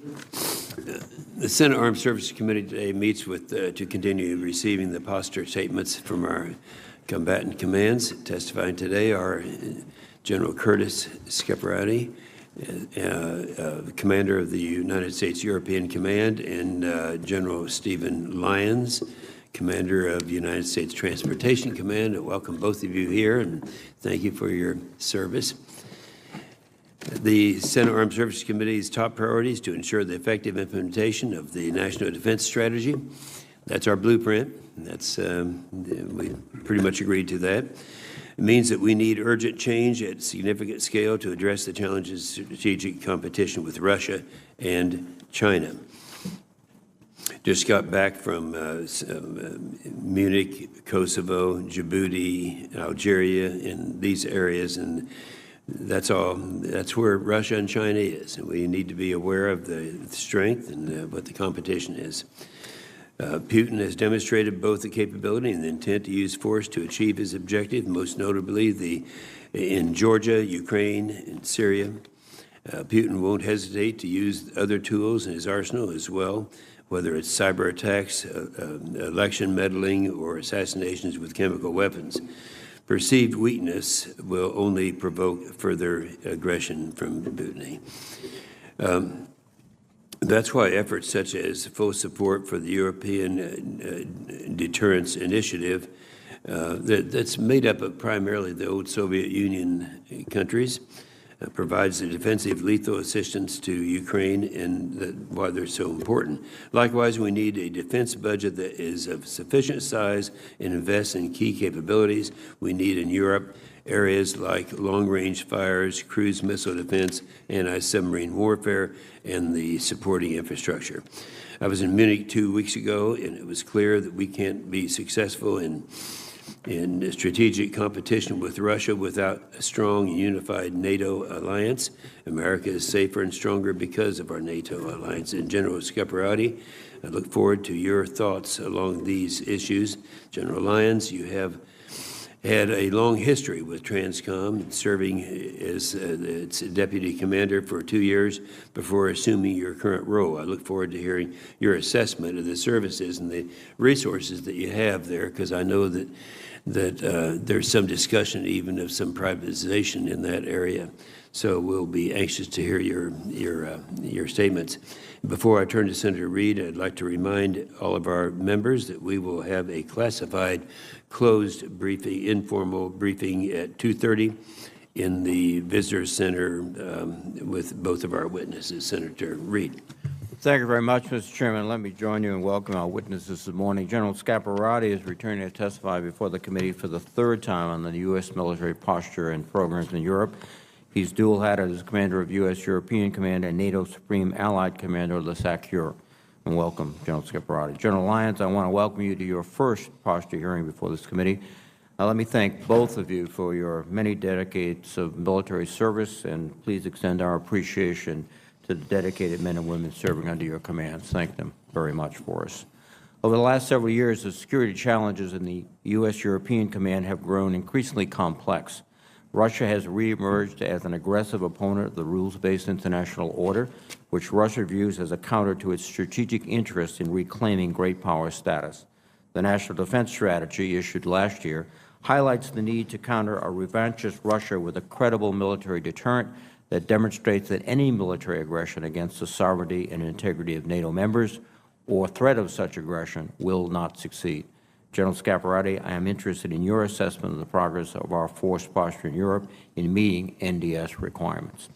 The Senate Armed Services Committee today meets to continue receiving the posture statements from our combatant commands. Testifying today are General Curtis Scaparrotti, Commander of the United States European Command, and General Stephen Lyons, Commander of the United States Transportation Command. I welcome both of you here and thank you for your service. The Senate Armed Services Committee's top priority is to ensure the effective implementation of the National Defense Strategy. That's our blueprint. We pretty much agreed to that. It means that we need urgent change at significant scale to address the challenges of strategic competition with Russia and China. Just got back from Munich, Kosovo, Djibouti, Algeria, in these areas, and that's where Russia and China is, and we need to be aware of the strength and what the competition is. Putin has demonstrated both the capability and the intent to use force to achieve his objective, most notably in Georgia, Ukraine, and Syria. Putin won't hesitate to use other tools in his arsenal as well, whether it's cyber attacks, election meddling, or assassinations with chemical weapons. Perceived weakness will only provoke further aggression from Putin. That's why efforts such as full support for the European Deterrence Initiative, that's made up of primarily the old Soviet Union countries, provides the defensive lethal assistance to Ukraine, and why they're so important. Likewise, we need a defense budget that is of sufficient size and invests in key capabilities we need in Europe, areas like long-range fires, cruise missile defense, anti-submarine warfare, and the supporting infrastructure. I was in Munich 2 weeks ago, and it was clear that we can't be successful in strategic competition with Russia without a strong unified NATO alliance. America is safer and stronger because of our NATO alliance. And General Scaparrotti, I look forward to your thoughts along these issues. General Lyons, you have had a long history with TRANSCOM, serving as its deputy commander for 2 years before assuming your current role. I look forward to hearing your assessment of the services and the resources that you have there, because I know that there's some discussion even of some privatization in that area. So we'll be anxious to hear your statements. Before I turn to Senator Reid, I'd like to remind all of our members that we will have a classified closed briefing, informal briefing at 2:30 in the Visitor Center with both of our witnesses. Senator Reid. Thank you very much, Mr. Chairman. Let me join you in welcoming our witnesses this morning. General Scaparrotti is returning to testify before the committee for the third time on the U.S. military posture and programs in Europe. He's dual-hatted as commander of U.S. European Command and NATO Supreme Allied Commander of the SASC Europe. And welcome, General Scaparrotti. General Lyons, I want to welcome you to your first posture hearing before this committee. Now, let me thank both of you for your many decades of military service, and please extend our appreciation to the dedicated men and women serving under your commands. Thank them very much for us. Over the last several years, the security challenges in the U.S. European Command have grown increasingly complex. Russia has reemerged as an aggressive opponent of the rules-based international order, which Russia views as a counter to its strategic interest in reclaiming great power status. The National Defense Strategy, issued last year, highlights the need to counter a revanchist Russia with a credible military deterrent that demonstrates that any military aggression against the sovereignty and integrity of NATO members or threat of such aggression will not succeed. General Scaparrotti, I am interested in your assessment of the progress of our force posture in Europe in meeting NDS requirements.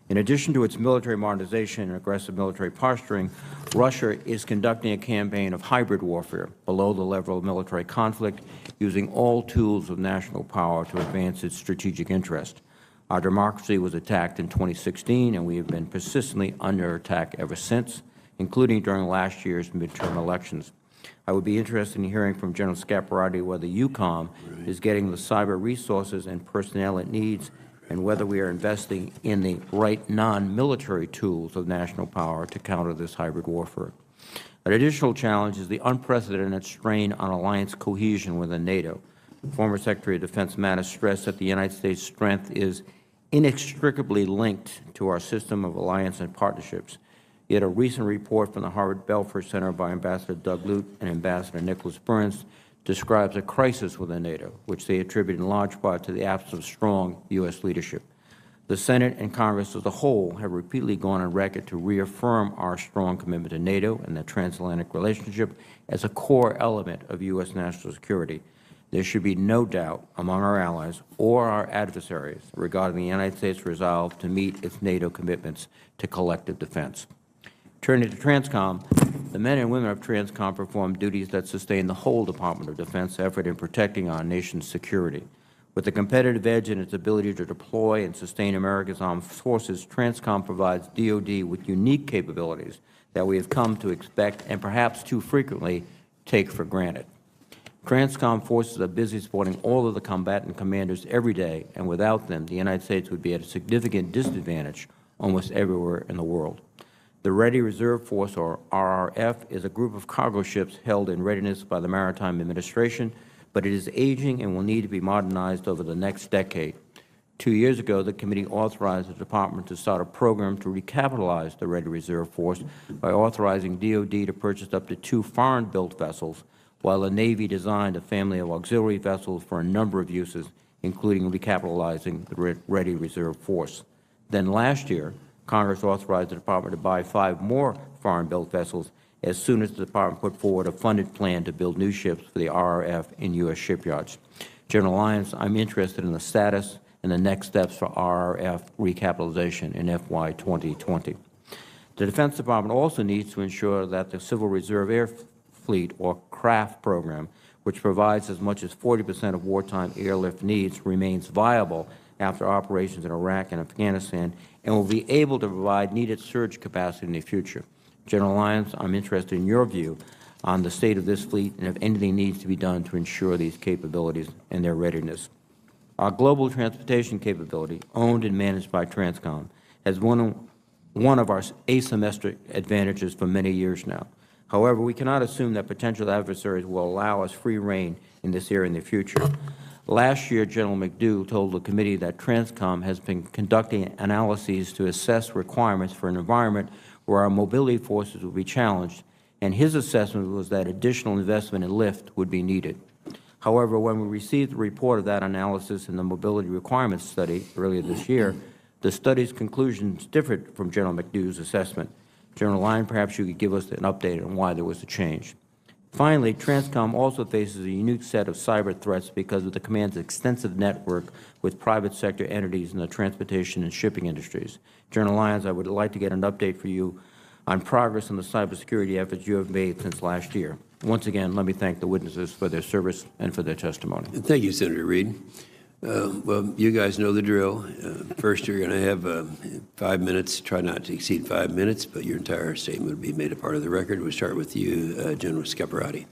In addition to its military modernization and aggressive military posturing, Russia is conducting a campaign of hybrid warfare below the level of military conflict, using all tools of national power to advance its strategic interest. Our democracy was attacked in 2016, and we have been persistently under attack ever since, including during last year's midterm elections. I would be interested in hearing from General Scaparrotti whether EUCOM is getting the cyber resources and personnel it needs, and whether we are investing in the right non-military tools of national power to counter this hybrid warfare. An additional challenge is the unprecedented strain on alliance cohesion within NATO. Former Secretary of Defense Mattis stressed that the United States' strength is inextricably linked to our system of alliance and partnerships. Yet a recent report from the Harvard Belfer Center by Ambassador Doug Lute and Ambassador Nicholas Burns describes a crisis within NATO, which they attribute in large part to the absence of strong U.S. leadership. The Senate and Congress as a whole have repeatedly gone on record to reaffirm our strong commitment to NATO and the transatlantic relationship as a core element of U.S. national security. There should be no doubt among our allies or our adversaries regarding the United States' resolve to meet its NATO commitments to collective defense. Turning to TRANSCOM, the men and women of TRANSCOM perform duties that sustain the whole Department of Defense effort in protecting our nation's security. With a competitive edge in its ability to deploy and sustain America's armed forces, TRANSCOM provides DoD with unique capabilities that we have come to expect and perhaps too frequently take for granted. TRANSCOM forces are busy supporting all of the combatant commanders every day, and without them, the United States would be at a significant disadvantage almost everywhere in the world. The Ready Reserve Force, or RRF, is a group of cargo ships held in readiness by the Maritime Administration, but it is aging and will need to be modernized over the next decade. 2 years ago, the committee authorized the Department to start a program to recapitalize the Ready Reserve Force by authorizing DoD to purchase up to 2 foreign-built vessels, while the Navy designed a family of auxiliary vessels for a number of uses, including recapitalizing the Ready Reserve Force. Then last year, Congress authorized the Department to buy 5 more foreign-built vessels as soon as the Department put forward a funded plan to build new ships for the RRF in U.S. shipyards. General Lyons, I'm interested in the status and the next steps for RRF recapitalization in FY 2020. The Defense Department also needs to ensure that the Civil Reserve Air Fleet, or CRAF program, which provides as much as 40% of wartime airlift needs, remains viable after operations in Iraq and Afghanistan and will be able to provide needed surge capacity in the future. General Lyons, I'm interested in your view on the state of this fleet and if anything needs to be done to ensure these capabilities and their readiness. Our global transportation capability, owned and managed by TRANSCOM, has one of our asymmetric advantages for many years now. However, we cannot assume that potential adversaries will allow us free rein in this area in the future. Last year, General McDougall told the committee that TRANSCOM has been conducting analyses to assess requirements for an environment where our mobility forces will be challenged, and his assessment was that additional investment in lift would be needed. However, when we received the report of that analysis in the Mobility Requirements Study earlier this year, the study's conclusions differed from General McDougall's assessment. General Lyons, perhaps you could give us an update on why there was a change. Finally, TRANSCOM also faces a unique set of cyber threats because of the command's extensive network with private sector entities in the transportation and shipping industries. General Lyons, I would like to get an update for you on progress in the cybersecurity efforts you have made since last year. Once again, let me thank the witnesses for their service and for their testimony. Thank you, Senator Reed. Well, you guys know the drill. First, you're going to have 5 minutes. Try not to exceed 5 minutes, but your entire statement will be made a part of the record. We'll start with you, General Scaparrotti.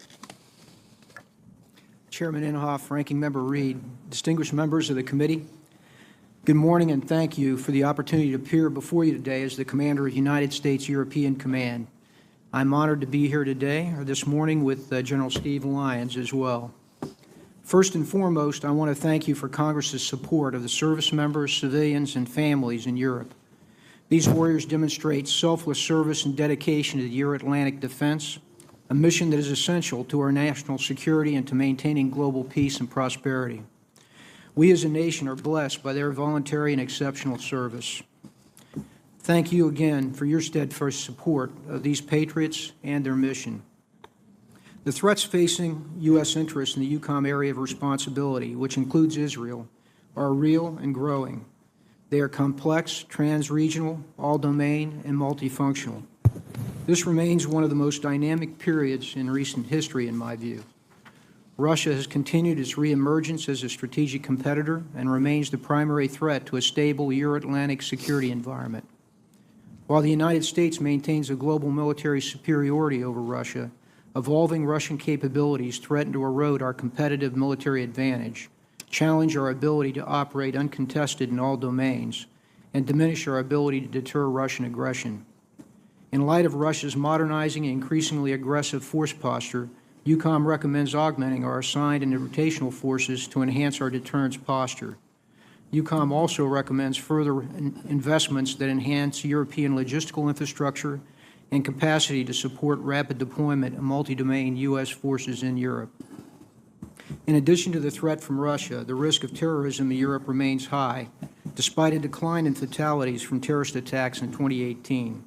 Chairman Inhofe, Ranking Member Reed, distinguished members of the committee, good morning and thank you for the opportunity to appear before you today as the Commander of United States European Command. I'm honored to be here today, or this morning, with General Steve Lyons as well. First and foremost, I want to thank you for Congress's support of the service members, civilians, and families in Europe. These warriors demonstrate selfless service and dedication to the Euro-Atlantic defense, a mission that is essential to our national security and to maintaining global peace and prosperity. We as a nation are blessed by their voluntary and exceptional service. Thank you again for your steadfast support of these patriots and their mission. The threats facing U.S. interests in the EUCOM area of responsibility, which includes Israel, are real and growing. They are complex, trans-regional, all-domain, and multifunctional. This remains one of the most dynamic periods in recent history, in my view. Russia has continued its reemergence as a strategic competitor and remains the primary threat to a stable Euro-Atlantic security environment. While the United States maintains a global military superiority over Russia, evolving Russian capabilities threaten to erode our competitive military advantage, challenge our ability to operate uncontested in all domains, and diminish our ability to deter Russian aggression. In light of Russia's modernizing and increasingly aggressive force posture, EUCOM recommends augmenting our assigned and rotational forces to enhance our deterrence posture. EUCOM also recommends further investments that enhance European logistical infrastructure and capacity to support rapid deployment of multi-domain U.S. forces in Europe. In addition to the threat from Russia, the risk of terrorism in Europe remains high, despite a decline in fatalities from terrorist attacks in 2018.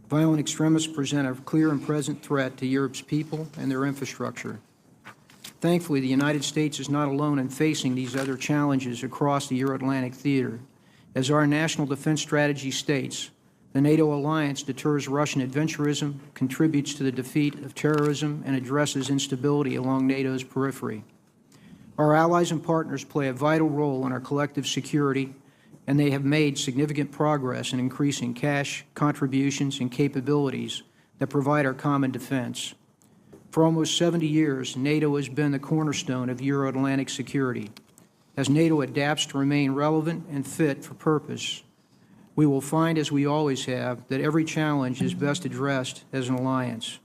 Violent extremists present a clear and present threat to Europe's people and their infrastructure. Thankfully, the United States is not alone in facing these other challenges across the Euro-Atlantic theater. As our national defense strategy states, the NATO alliance deters Russian adventurism, contributes to the defeat of terrorism, and addresses instability along NATO's periphery. Our allies and partners play a vital role in our collective security, and they have made significant progress in increasing cash, contributions, and capabilities that provide our common defense. For almost 70 years, NATO has been the cornerstone of Euro-Atlantic security. As NATO adapts to remain relevant and fit for purpose, we will find, as we always have, that every challenge is best addressed as an alliance.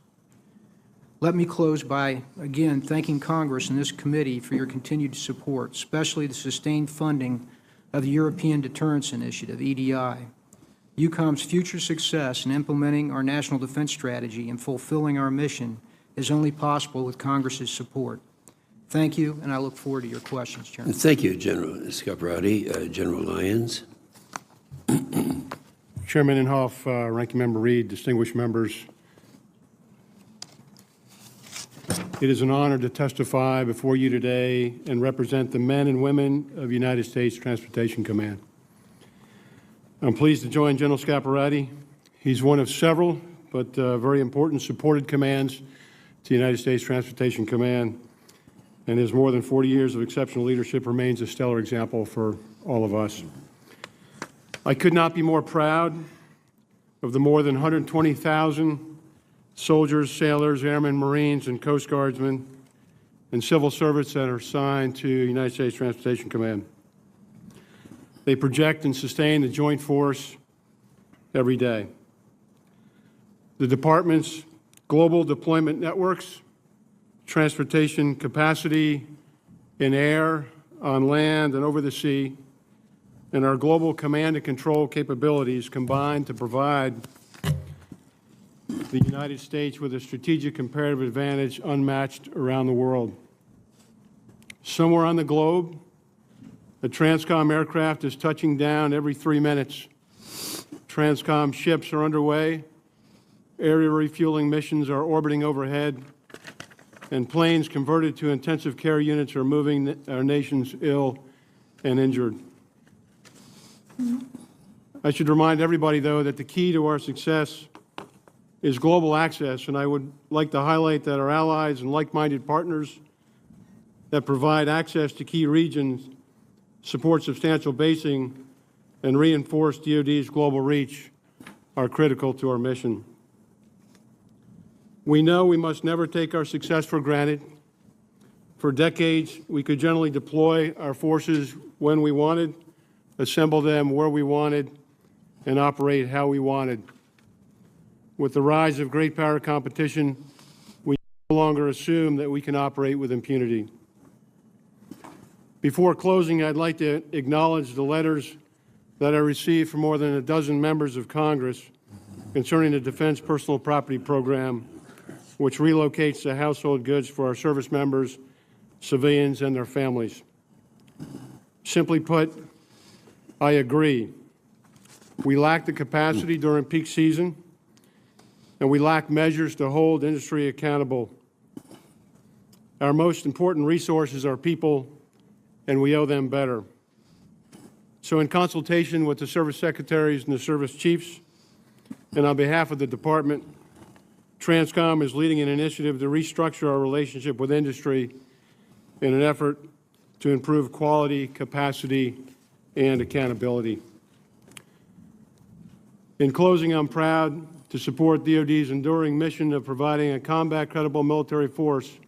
Let me close by, again, thanking Congress and this committee for your continued support, especially the sustained funding of the European Deterrence Initiative, EDI. EUCOM's future success in implementing our national defense strategy and fulfilling our mission is only possible with Congress's support. Thank you, and I look forward to your questions, Chairman. Thank you, General Scaparrotti. General Lyons. Chairman Inhofe, Ranking Member Reed, distinguished members, it is an honor to testify before you today and represent the men and women of United States Transportation Command. I'm pleased to join General Scaparrotti. He's one of several, but very important supported commands to the United States Transportation Command, and his more than 40 years of exceptional leadership remains a stellar example for all of us. I could not be more proud of the more than 120,000 soldiers, sailors, airmen, Marines, and Coast Guardsmen and civil servants that are assigned to United States Transportation Command. They project and sustain the joint force every day. The Department's global deployment networks, transportation capacity in air, on land, and over the sea, and our global command and control capabilities combine to provide the United States with a strategic comparative advantage unmatched around the world. Somewhere on the globe, a Transcom aircraft is touching down every 3 minutes. Transcom ships are underway, area refueling missions are orbiting overhead, and planes converted to intensive care units are moving our nation's ill and injured. I should remind everybody, though, that the key to our success is global access, and I would like to highlight that our allies and like-minded partners that provide access to key regions, support substantial basing, and reinforce DoD's global reach are critical to our mission. We know we must never take our success for granted. For decades, we could generally deploy our forces when we wanted, assemble them where we wanted, and operate how we wanted. With the rise of great power competition, we no longer assume that we can operate with impunity. Before closing, I'd like to acknowledge the letters that I received from more than a dozen members of Congress concerning the Defense Personal Property Program, which relocates the household goods for our service members, civilians, and their families. Simply put, I agree. We lack the capacity during peak season, and we lack measures to hold industry accountable. Our most important resources are people, and we owe them better. So in consultation with the service secretaries and the service chiefs, and on behalf of the Department, Transcom is leading an initiative to restructure our relationship with industry in an effort to improve quality, capacity, and accountability. In closing, I'm proud to support DoD's enduring mission of providing a combat-credible military force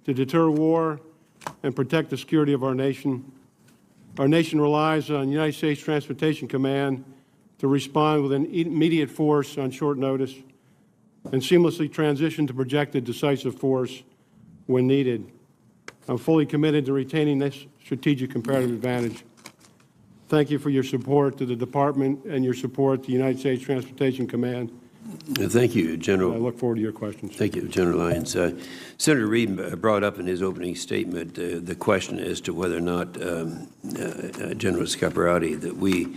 to deter war and protect the security of our nation. Our nation relies on United States Transportation Command to respond with an immediate force on short notice and seamlessly transition to projected decisive force when needed. I'm fully committed to retaining this strategic comparative advantage. Thank you for your support to the Department and your support to United States Transportation Command. Thank you, I General. look forward to your questions. Thank you, General Lyons. Senator Reed brought up in his opening statement the question as to whether or not, General Scaparrotti, that we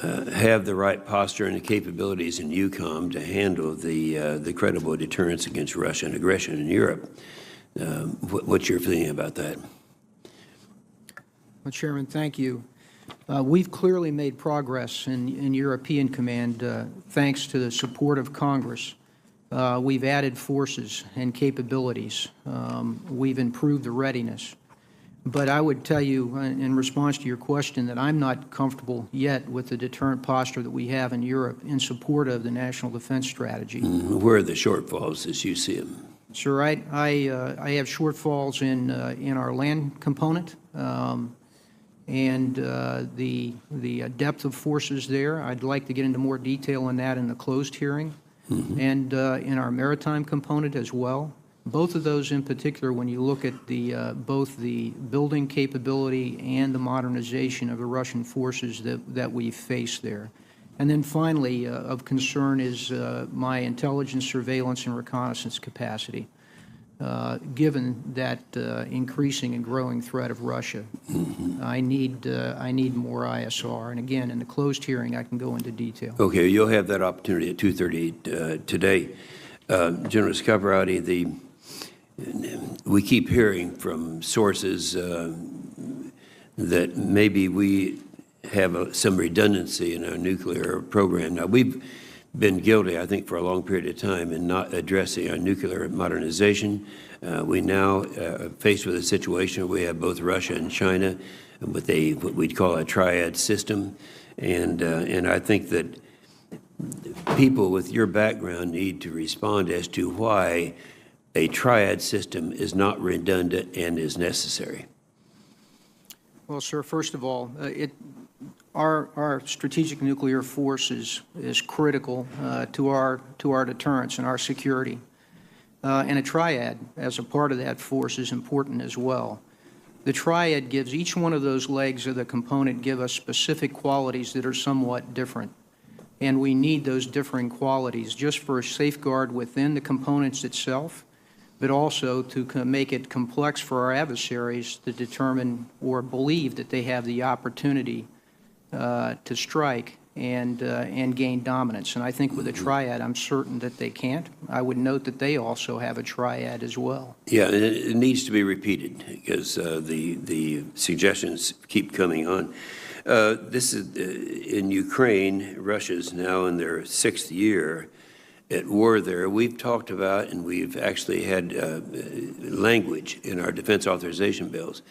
have the right posture and the capabilities in EUCOM to handle the credible deterrence against Russian aggression in Europe. What's your feeling about that? Well, Chairman, thank you. We've clearly made progress in European Command thanks to the support of Congress. We've added forces and capabilities. We've improved the readiness. But I would tell you, in response to your question, that I'm not comfortable yet with the deterrent posture that we have in Europe in support of the National Defense Strategy. Where are the shortfalls as you see them? Sir, I have shortfalls in our land component. And the depth of forces there. I'd like to get into more detail on that in the closed hearing, and in our maritime component as well. Both of those in particular, when you look at both the building capability and the modernization of the Russian forces that we face there. And then finally, of concern is my intelligence, surveillance, and reconnaissance capacity. Given that increasing and growing threat of Russia, I need more ISR. And again, in the closed hearing, I can go into detail. Okay, you'll have that opportunity at 2:30 today. General Scaparrotti, we keep hearing from sources that maybe we have some redundancy in our nuclear program. Now, we've been guilty, I think, for a long period of time in not addressing our nuclear modernization. We now are faced with a situation where we have both Russia and China with what we'd call a triad system. And I think that people with your background need to respond as to why a triad system is not redundant and is necessary. Well, sir, first of all, our strategic nuclear force is critical to our deterrence and our security. And a triad as a part of that force is important as well. The triad gives each one of those legs of the component give us specific qualities that are somewhat different. And we need those differing qualities just for a safeguard within the components itself, but also to make it complex for our adversaries to determine or believe that they have the opportunity to strike and gain dominance. And I think with a triad, I'm certain that they can't. I would note that they also have a triad as well. Yeah, and it needs to be repeated because the suggestions keep coming on. This is in Ukraine. Russia's now in their 6th year at war there. We've talked about, and we've actually had language in our defense authorization bills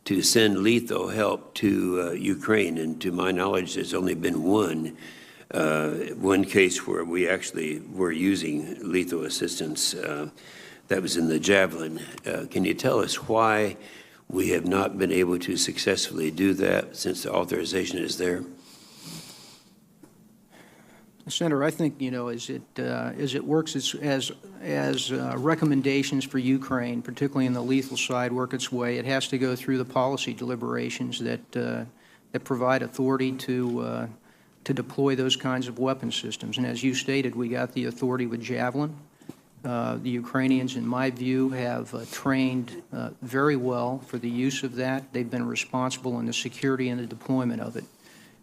to send lethal help to Ukraine. And to my knowledge, there's only been one case where we actually were using lethal assistance. That was in the Javelin. Can you tell us why we have not been able to successfully do that since the authorization is there? Senator, I think, as it works as recommendations for Ukraine, particularly in the lethal side, work its way, it has to go through the policy deliberations that provide authority to deploy those kinds of weapon systems. And as you stated, we got the authority with Javelin. The Ukrainians, in my view, have trained very well for the use of that. They've been responsible in the security and the deployment of it.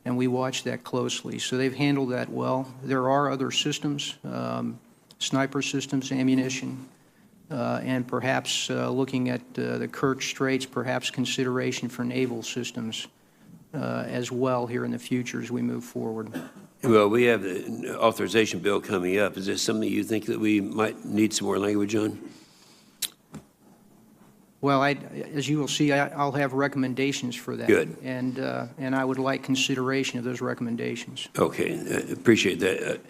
And we watch that closely. So they've handled that well. There are other systems, sniper systems, ammunition, and perhaps looking at the Kerch Straits, perhaps consideration for naval systems as well here in the future as we move forward. Well, we have the authorization bill coming up. Is this something you think that we might need some more language on? Well, as you will see, I'll have recommendations for that. Good. And I would like consideration of those recommendations. Okay, appreciate that.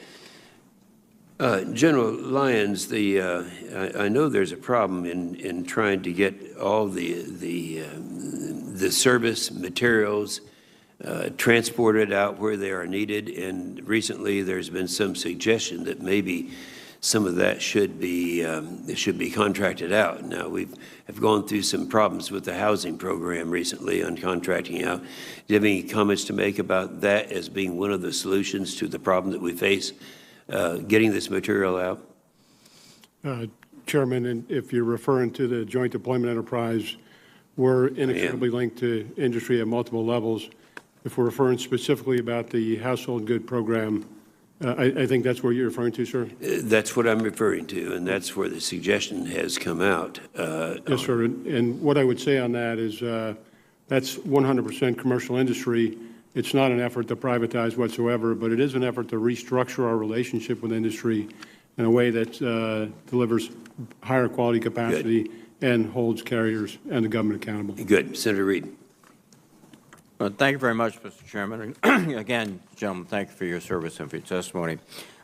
General Lyons, I know there's a problem in trying to get all the service materials transported out where they are needed, and recently there's been some suggestion that maybe some of that should be contracted out. Now, have gone through some problems with the housing program recently on contracting out. Do you have any comments to make about that as being one of the solutions to the problem that we face getting this material out? Chairman, and if you're referring to the Joint Deployment Enterprise, we're inextricably linked to industry at multiple levels. If we're referring specifically about the household good program, I think that's what you're referring to, sir? That's what I'm referring to, and that's where the suggestion has come out. Yes, sir. And what I would say on that is that's 100% commercial industry. It's not an effort to privatize whatsoever, but it is an effort to restructure our relationship with industry in a way that delivers higher quality capacity and holds carriers and the government accountable. Good. Senator Reid. Thank you very much, Mr. Chairman. Again, gentlemen, thank you for your service and for your testimony.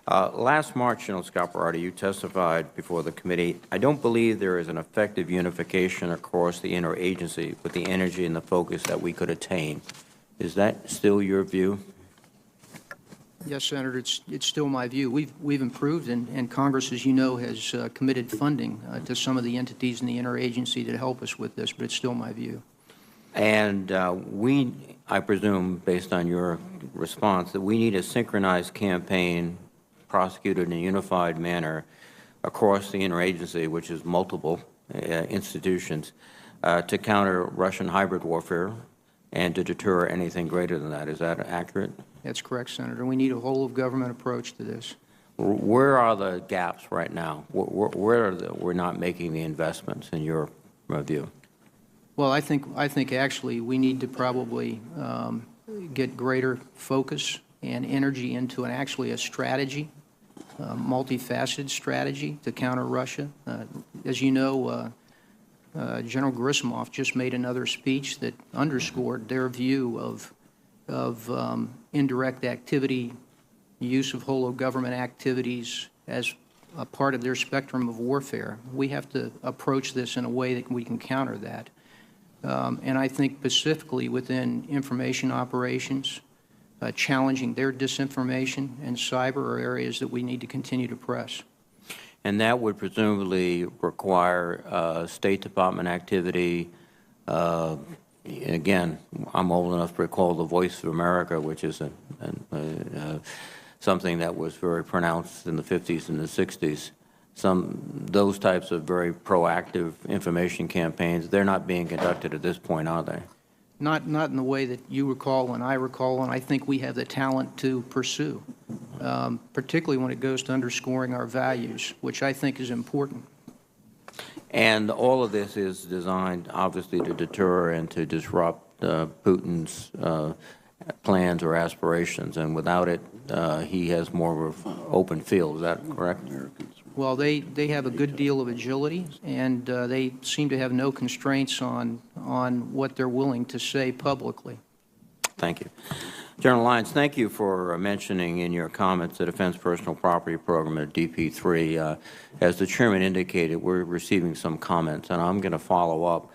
Last March, General Scaparrotti, you testified before the committee. I don't believe there is an effective unification across the interagency with the energy and the focus that we could attain. Is that still your view? Yes, Senator, it's still my view. We've improved, and Congress, as you know, has committed funding to some of the entities in the interagency to help us with this, but it's still my view. And I presume, based on your response, that we need a synchronized campaign prosecuted in a unified manner across the interagency, which is multiple institutions, to counter Russian hybrid warfare and to deter anything greater than that. Is that accurate? That's correct, Senator. We need a whole-of-government approach to this. Where are the gaps right now? Where are we're not making the investments, in your view? Well, I think actually we need to probably get greater focus and energy into actually a strategy, multifaceted strategy to counter Russia. As you know, General Griswold just made another speech that underscored their view of indirect activity, use of whole-of-government activities as a part of their spectrum of warfare. We have to approach this in a way that we can counter that. And I think specifically within information operations, challenging their disinformation and cyber are areas that we need to continue to press. And that would presumably require State Department activity. Again, I'm old enough to recall the Voice of America, which is something that was very pronounced in the 50s and the 60s. Those types of very proactive information campaigns, they're not being conducted at this point, are they? Not in the way that you recall and I recall, and I think we have the talent to pursue, particularly when it goes to underscoring our values, which I think is important. And all of this is designed, obviously, to deter and to disrupt Putin's plans or aspirations, and without it, he has more of an open field. Is that correct? Well, they have a good deal of agility, and they seem to have no constraints on what they're willing to say publicly. Thank you. General Lyons, thank you for mentioning in your comments the Defense Personal Property Program at DP3. As the Chairman indicated, we're receiving some comments, and I'm going to follow up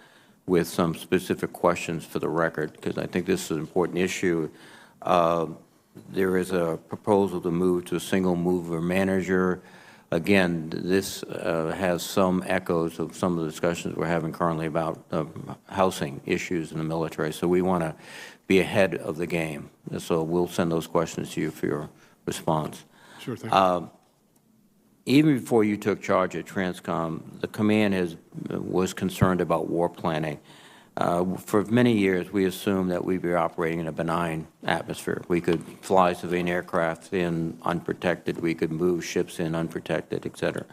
with some specific questions for the record, because I think this is an important issue. There is a proposal to move to a single mover manager. Again, this has some echoes of some of the discussions we're having currently about housing issues in the military. So we want to be ahead of the game. So we'll send those questions to you for your response. Sure, thank you. Even before you took charge at Transcom, the command was concerned about war planning. For many years, we assumed that we'd be operating in a benign atmosphere. We could fly civilian aircraft in unprotected. We could move ships in unprotected, et cetera.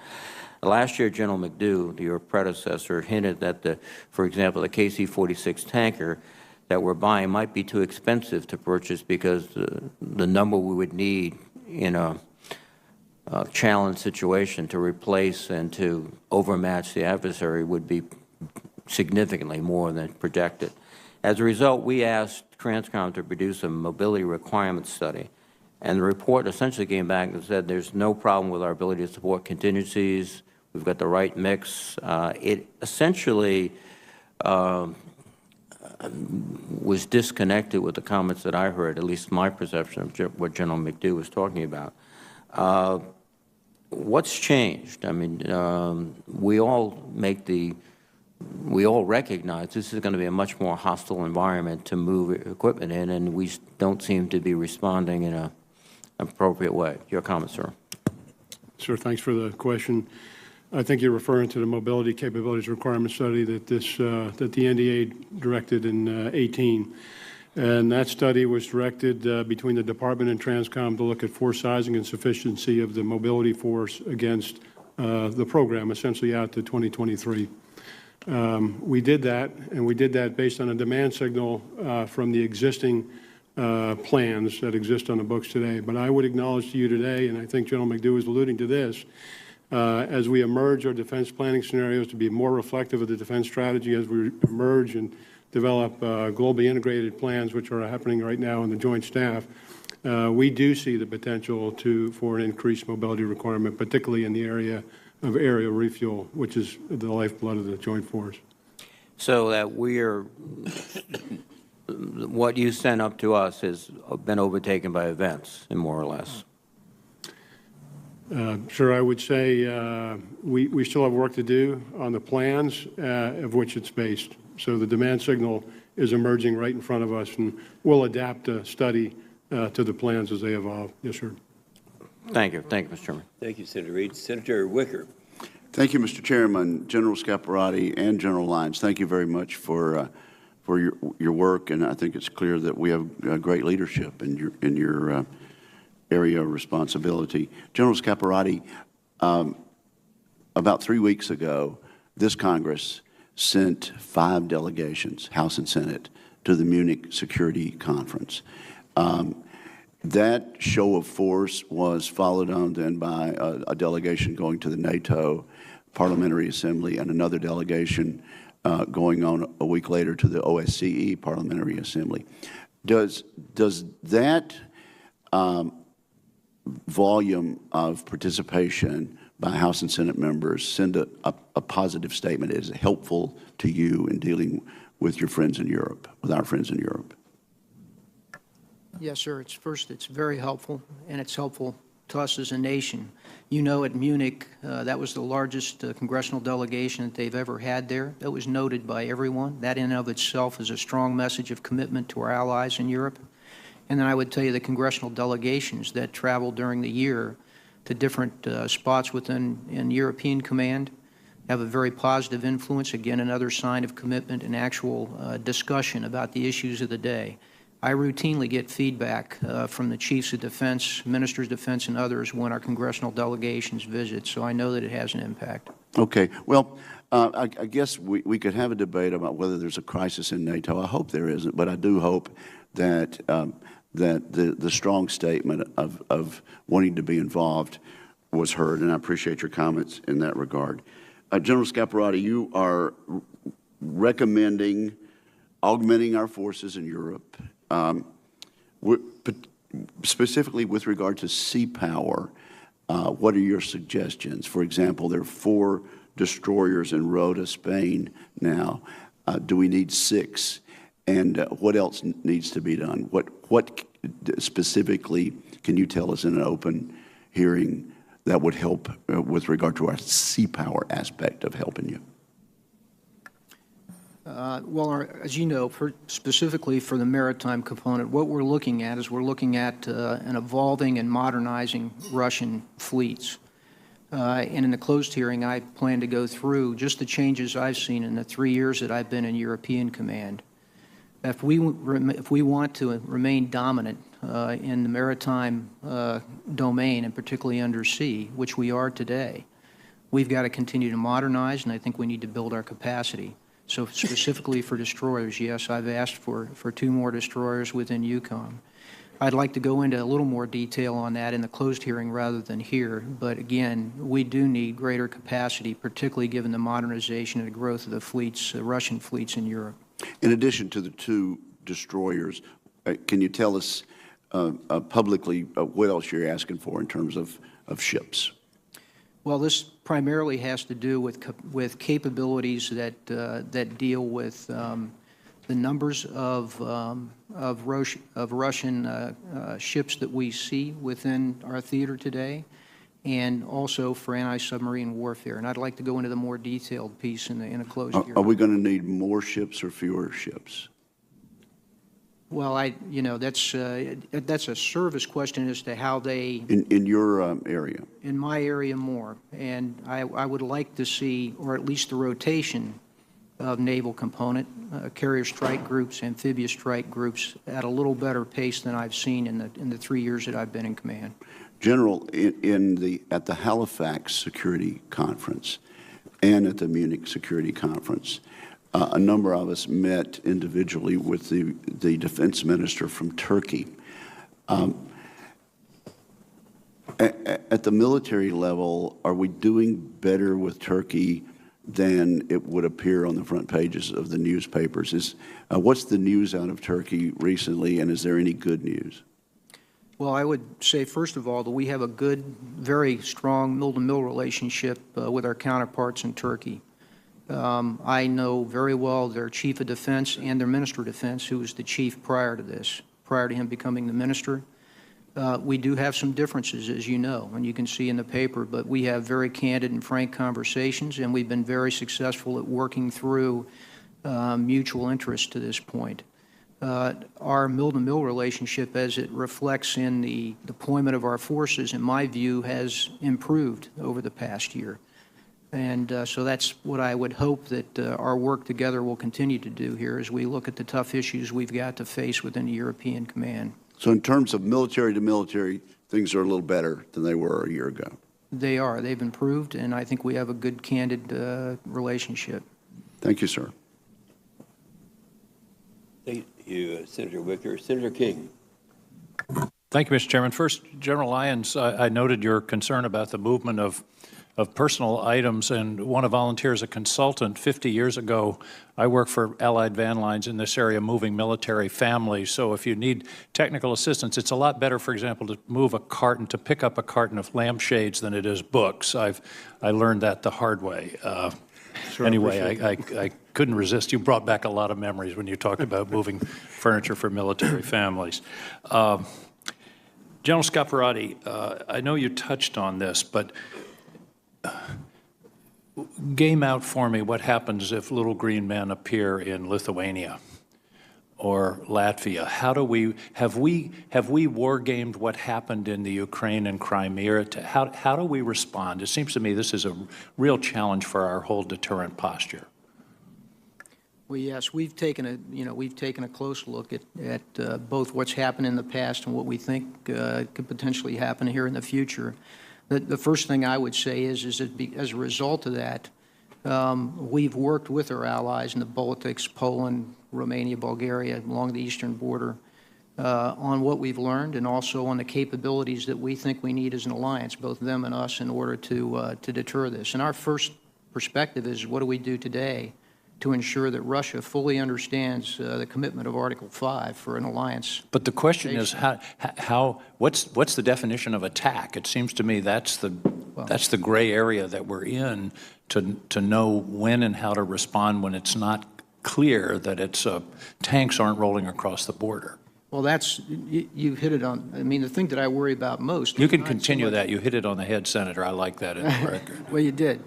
Last year, General McDew, your predecessor, hinted that, for example, the KC-46 tanker that we're buying might be too expensive to purchase because the number we would need in a challenge situation to replace and to overmatch the adversary would be significantly more than projected. As a result, we asked Transcom to produce a mobility requirement study, and the report essentially came back and said there's no problem with our ability to support contingencies, we've got the right mix. It essentially was disconnected with the comments that I heard, at least my perception of what General McDew was talking about. What's changed? I mean, we all recognize this is going to be a much more hostile environment to move equipment in, and we don't seem to be responding in an appropriate way. Your comment, sir. Sir, thanks for the question. I think you're referring to the mobility capabilities requirement study that the NDA directed in 18. And that study was directed between the Department and Transcom to look at force sizing and sufficiency of the mobility force against the program, essentially out to 2023. We did that, and we did that based on a demand signal from the existing plans that exist on the books today. But I would acknowledge to you today, and I think General McDew is alluding to this, as we emerge our defense planning scenarios to be more reflective of the defense strategy, as we emerge and develop globally integrated plans, which are happening right now in the Joint Staff, we do see the potential for an increased mobility requirement, particularly in the area of aerial refuel, which is the lifeblood of the Joint Force. So that what you sent up to us has been overtaken by events, more or less. Sir, I would say we still have work to do on the plans of which it's based. So the demand signal is emerging right in front of us, and we'll adapt a study to the plans as they evolve. Yes, sir. Thank you. Thank you, Mr. Chairman. Thank you, Senator Reid. Senator Wicker. Thank you, Mr. Chairman, General Scaparrotti, and General Lyons. Thank you very much for your work, and I think it's clear that we have great leadership in your area of responsibility. General Scaparrotti, about 3 weeks ago, this Congress sent 5 delegations, House and Senate, to the Munich Security Conference. That show of force was followed on then by a delegation going to the NATO Parliamentary Assembly and another delegation going on a week later to the OSCE Parliamentary Assembly. Does that volume of participation by House and Senate members send a positive statement? Is it helpful to you in dealing with your friends in Europe, with our friends in Europe? Yes, sir. It's very helpful, and it's helpful to us as a nation. You know, at Munich, that was the largest congressional delegation that they've ever had there. That was noted by everyone. That in and of itself is a strong message of commitment to our allies in Europe. And then I would tell you the congressional delegations that traveled during the year to different spots in European Command have a very positive influence. Again, another sign of commitment and actual discussion about the issues of the day. I routinely get feedback from the chiefs of defense, ministers of defense, and others when our congressional delegations visit, so I know that it has an impact. Okay. Well, I guess we could have a debate about whether there's a crisis in NATO. I hope there isn't, but I do hope that the strong statement of wanting to be involved was heard, and I appreciate your comments in that regard. General Scaparrotti, you are recommending augmenting our forces in Europe, specifically with regard to sea power. What are your suggestions? For example, there are 4 destroyers in Rota, Spain now. Do we need 6? And what else needs to be done? What specifically can you tell us in an open hearing that would help with regard to our sea power aspect of helping you? Well, as you know, specifically for the maritime component, what we're looking at is an evolving and modernizing Russian fleets. And in the closed hearing, I plan to go through just the changes I've seen in the 3 years that I've been in European Command. If we want to remain dominant in the maritime domain, and particularly undersea, which we are today, we've got to continue to modernize, and I think we need to build our capacity. So specifically for destroyers, yes, I've asked for 2 more destroyers within EUCOM. I'd like to go into a little more detail on that in the closed hearing rather than here, but again, we do need greater capacity, particularly given the modernization and the growth of the fleets, Russian fleets in Europe. In addition to the 2 destroyers, can you tell us publicly what else you're asking for in terms of ships? Well, this primarily has to do with capabilities that deal with the numbers of Russian ships that we see within our theater today, and also for anti-submarine warfare. And I'd like to go into the more detailed piece in a closed hearing. Are we going to need more ships or fewer ships? Well, that's a service question as to how they, In your area? in my area more. And I would like to see, or at least the rotation of naval component, carrier strike groups, amphibious strike groups at a little better pace than I've seen in the 3 years that I've been in command. General, at the Halifax Security Conference and at the Munich Security Conference, a number of us met individually with the defense minister from Turkey. At the military level, are we doing better with Turkey than it would appear on the front pages of the newspapers? What's the news out of Turkey recently, and is there any good news? Well, I would say, first of all, that we have a good, very strong mill-to-mill relationship with our counterparts in Turkey. I know very well their chief of defense and their minister of defense, who was the chief prior to this, prior to him becoming the minister. We do have some differences, as you know, and you can see in the paper, but we have very candid and frank conversations, and we've been very successful at working through mutual interest to this point. Our mill-to-mill relationship, as it reflects in the deployment of our forces, in my view, has improved over the past year. And so that's what I would hope that our work together will continue to do here as we look at the tough issues we've got to face within the European Command. So in terms of military to military, things are a little better than they were a year ago. They are. They've improved, and I think we have a good, candid relationship. Thank you, sir. Thank you, Senator Wicker. Senator King. Thank you, Mr. Chairman. First, General Lyons, I noted your concern about the movement of personal items and want to volunteer as a consultant. 50 years ago, I worked for Allied Van Lines in this area moving military families. So if you need technical assistance, it's a lot better, for example, to move a carton, to pick up a carton of lampshades than it is books. I learned that the hard way. Sure, anyway, I couldn't resist. You brought back a lot of memories when you talked about moving furniture for military families. General Scaparrotti, I know you touched on this, but game out for me what happens if little green men appear in Lithuania or Latvia. How do we have we war gamed what happened in the Ukraine and Crimea? How do we respond? It seems to me this is a real challenge for our whole deterrent posture. Well, yes, we've taken a close look at both what's happened in the past and what we think could potentially happen here in the future. The first thing I would say is that as a result of that, we've worked with our allies in the Baltics, Poland, Romania, Bulgaria, along the eastern border, on what we've learned and also on the capabilities that we think we need as an alliance, both them and us, in order to deter this. And our first perspective is, what do we do today to ensure that Russia fully understands the commitment of Article 5 for an alliance? But the question is, what's the definition of attack? It seems to me that's the gray area that we're in, to know when and how to respond when it's not clear that it's tanks aren't rolling across the border. Well, you hit it on. I mean, the thing that I worry about most. You can continue that. You hit it on the head, Senator. I like that in the record. Well, you did.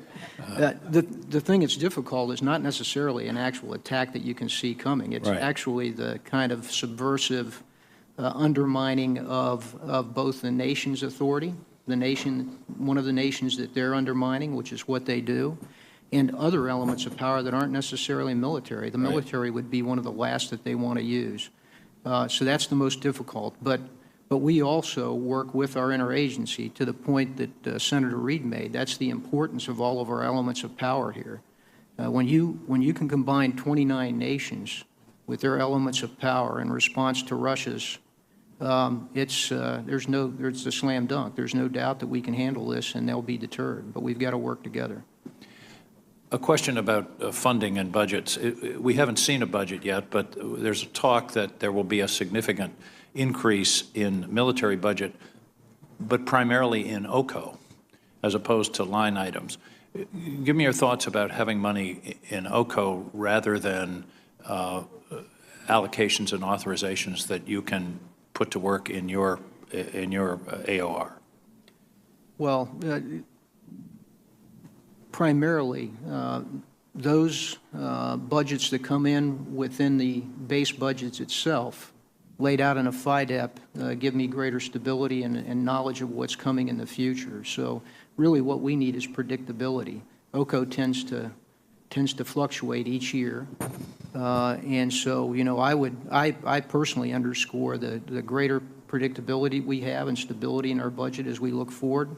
The thing that's difficult is not necessarily an actual attack that you can see coming. It's right. Actually the kind of subversive undermining of both the nation's authority, one of the nations that they're undermining, which is what they do, and other elements of power that aren't necessarily military. The military would be one of the last that they want to use. So that's the most difficult. But we also work with our interagency to the point that Senator Reid made. That's the importance of all of our elements of power here. When you can combine 29 nations with their elements of power in response to Russia's, there's a slam dunk. There's no doubt that we can handle this and they'll be deterred. But we've got to work together. A question about funding and budgets. We haven't seen a budget yet, but there's a talk that there will be a significant increase in military budget, but primarily in OCO, as opposed to line items. Give me your thoughts about having money in OCO rather than allocations and authorizations that you can put to work in your AOR. Well, primarily, those budgets that come in within the base budgets itself laid out in a FIDEP give me greater stability and knowledge of what's coming in the future. So really what we need is predictability. OCO tends to fluctuate each year. And so, you know, I personally underscore the greater predictability we have and stability in our budget as we look forward.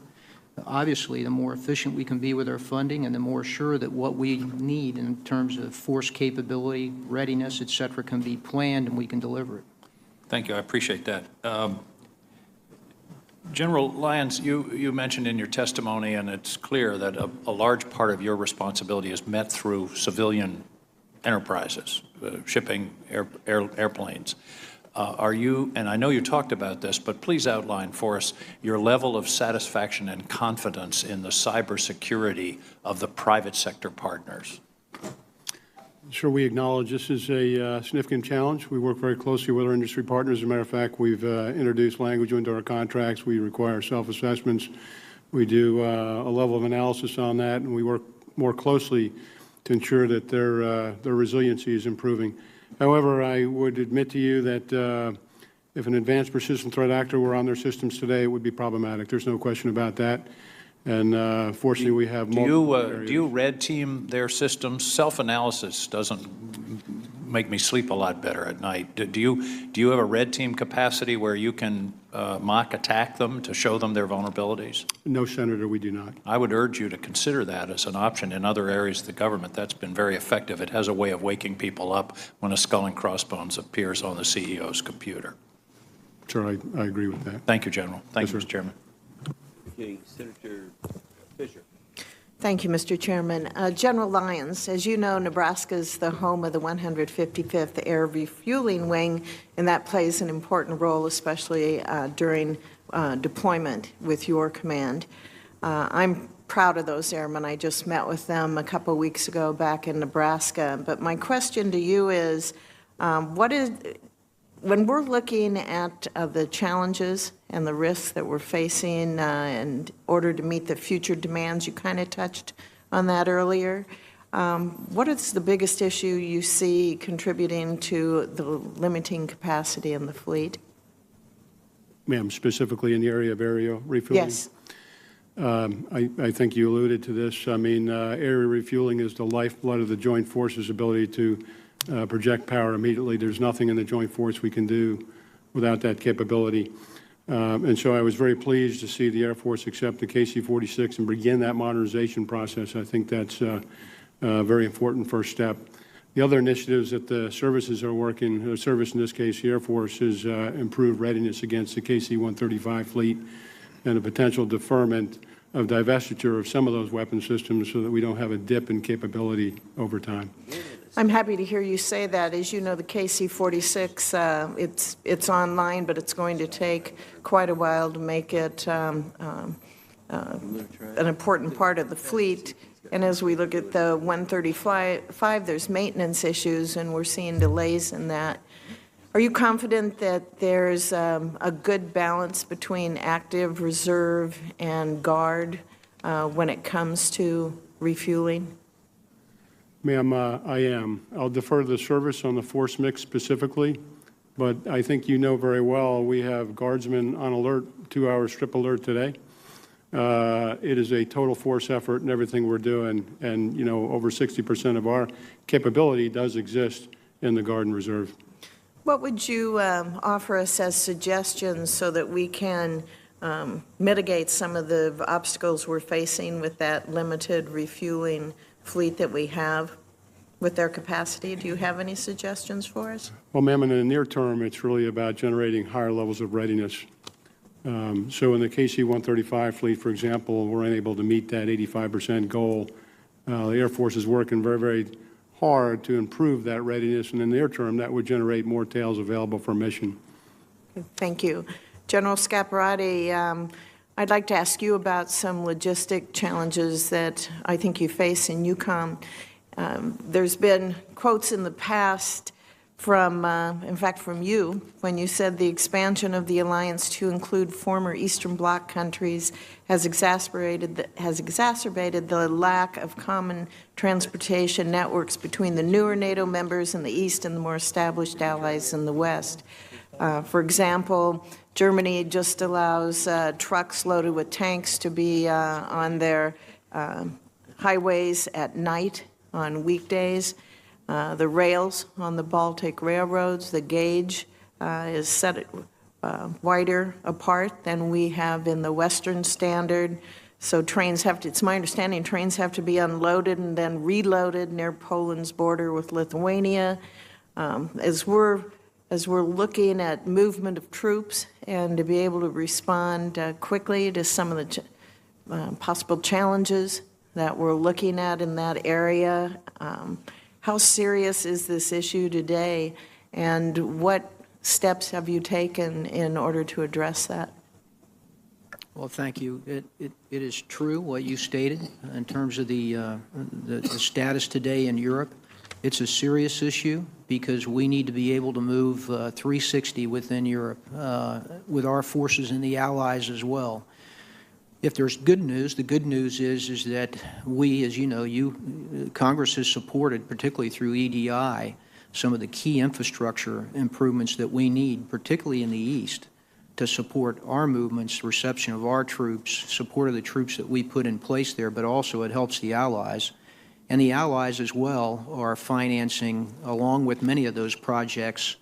Obviously, the more efficient we can be with our funding and the more sure that what we need in terms of force capability, readiness, et cetera, can be planned and we can deliver it. Thank you. I appreciate that. General Lyons, you mentioned in your testimony, and it's clear that a large part of your responsibility is met through civilian enterprises, shipping, airplanes. Are you, and I know you talked about this, but please outline for us your level of satisfaction and confidence in the cybersecurity of the private sector partners. Sure, we acknowledge this is a significant challenge. We work very closely with our industry partners. As a matter of fact, we've introduced language into our contracts. We require self-assessments. We do a level of analysis on that, and we work more closely to ensure that their resiliency is improving. However, I would admit to you that if an advanced persistent threat actor were on their systems today, it would be problematic. There's no question about that. And fortunately, we have multiple areas. Do you red team their systems? Self-analysis doesn't make me sleep a lot better at night. Do you have a red team capacity where you can mock attack them to show them their vulnerabilities? No, Senator, we do not. I would urge you to consider that as an option in other areas of the government. That's been very effective. It has a way of waking people up when a skull and crossbones appears on the CEO's computer. Sure, I agree with that. Thank you, General. Thank Yes, you, sir. Mr. Chairman. Okay, Senator Fisher. Thank you, Mr. Chairman. General Lyons, as you know, Nebraska is the home of the 155th Air Refueling Wing, and that plays an important role, especially during deployment with your command. I'm proud of those airmen. I just met with them a couple weeks ago back in Nebraska. But my question to you is, when we're looking at the challenges and the risks that we're facing in order to meet the future demands, you kind of touched on that earlier, what is the biggest issue you see contributing to the limiting capacity in the fleet? Ma'am, specifically in the area of aerial refueling? Yes. I think you alluded to this. I mean, aerial refueling is the lifeblood of the Joint Forces' ability to project power immediately. There's nothing in the Joint Force we can do without that capability. And so I was very pleased to see the Air Force accept the KC-46 and begin that modernization process. I think that's a very important first step. The other initiatives that the services are working, the service in this case, the Air Force, is improved readiness against the KC-135 fleet and a potential deferment of divestiture of some of those weapon systems so that we don't have a dip in capability over time. I'm happy to hear you say that. As you know, the KC-46, it's online, but it's going to take quite a while to make it an important part of the fleet. And as we look at the 135, there's maintenance issues, and we're seeing delays in that. Are you confident that there's a good balance between active, reserve, and guard when it comes to refueling? Ma'am, I am. I'll defer to the service on the force mix specifically, but I think you know very well we have guardsmen on alert, 2-hour strip alert today. It is a total force effort in everything we're doing, and, you know, over 60% of our capability does exist in the Guard and Reserve. What would you offer us as suggestions so that we can mitigate some of the obstacles we're facing with that limited refueling fleet that we have with their capacity? Do you have any suggestions for us? Well, ma'am, in the near term, it's really about generating higher levels of readiness. So in the KC-135 fleet, for example, we're unable to meet that 85% goal. The Air Force is working very, very hard to improve that readiness, and in the near term, that would generate more tails available for mission. Thank you. General Scaparrotti, I'd like to ask you about some logistic challenges that I think you face in EUCOM. There's been quotes in the past from, in fact, from you, when you said the expansion of the alliance to include former Eastern Bloc countries has exacerbated the lack of common transportation networks between the newer NATO members in the East and the more established allies in the West. For example, Germany just allows trucks loaded with tanks to be on their highways at night on weekdays. The rails on the Baltic railroads, the gauge is set wider apart than we have in the Western Standard. So trains have to, it's my understanding, trains have to be unloaded and then reloaded near Poland's border with Lithuania. As we're looking at movement of troops and to be able to respond quickly to some of the possible challenges that we're looking at in that area, how serious is this issue today, and what steps have you taken in order to address that? Well, thank you. It is true what you stated in terms of the status today in Europe. It's a serious issue because we need to be able to move 360 within Europe with our forces and the allies as well. If there's good news, the good news is that we, as you know, Congress has supported, particularly through EDI, some of the key infrastructure improvements that we need, particularly in the East, to support our movements, reception of our troops, support of the troops that we put in place there, but also it helps the allies. And the allies as well are financing, along with many of those projects,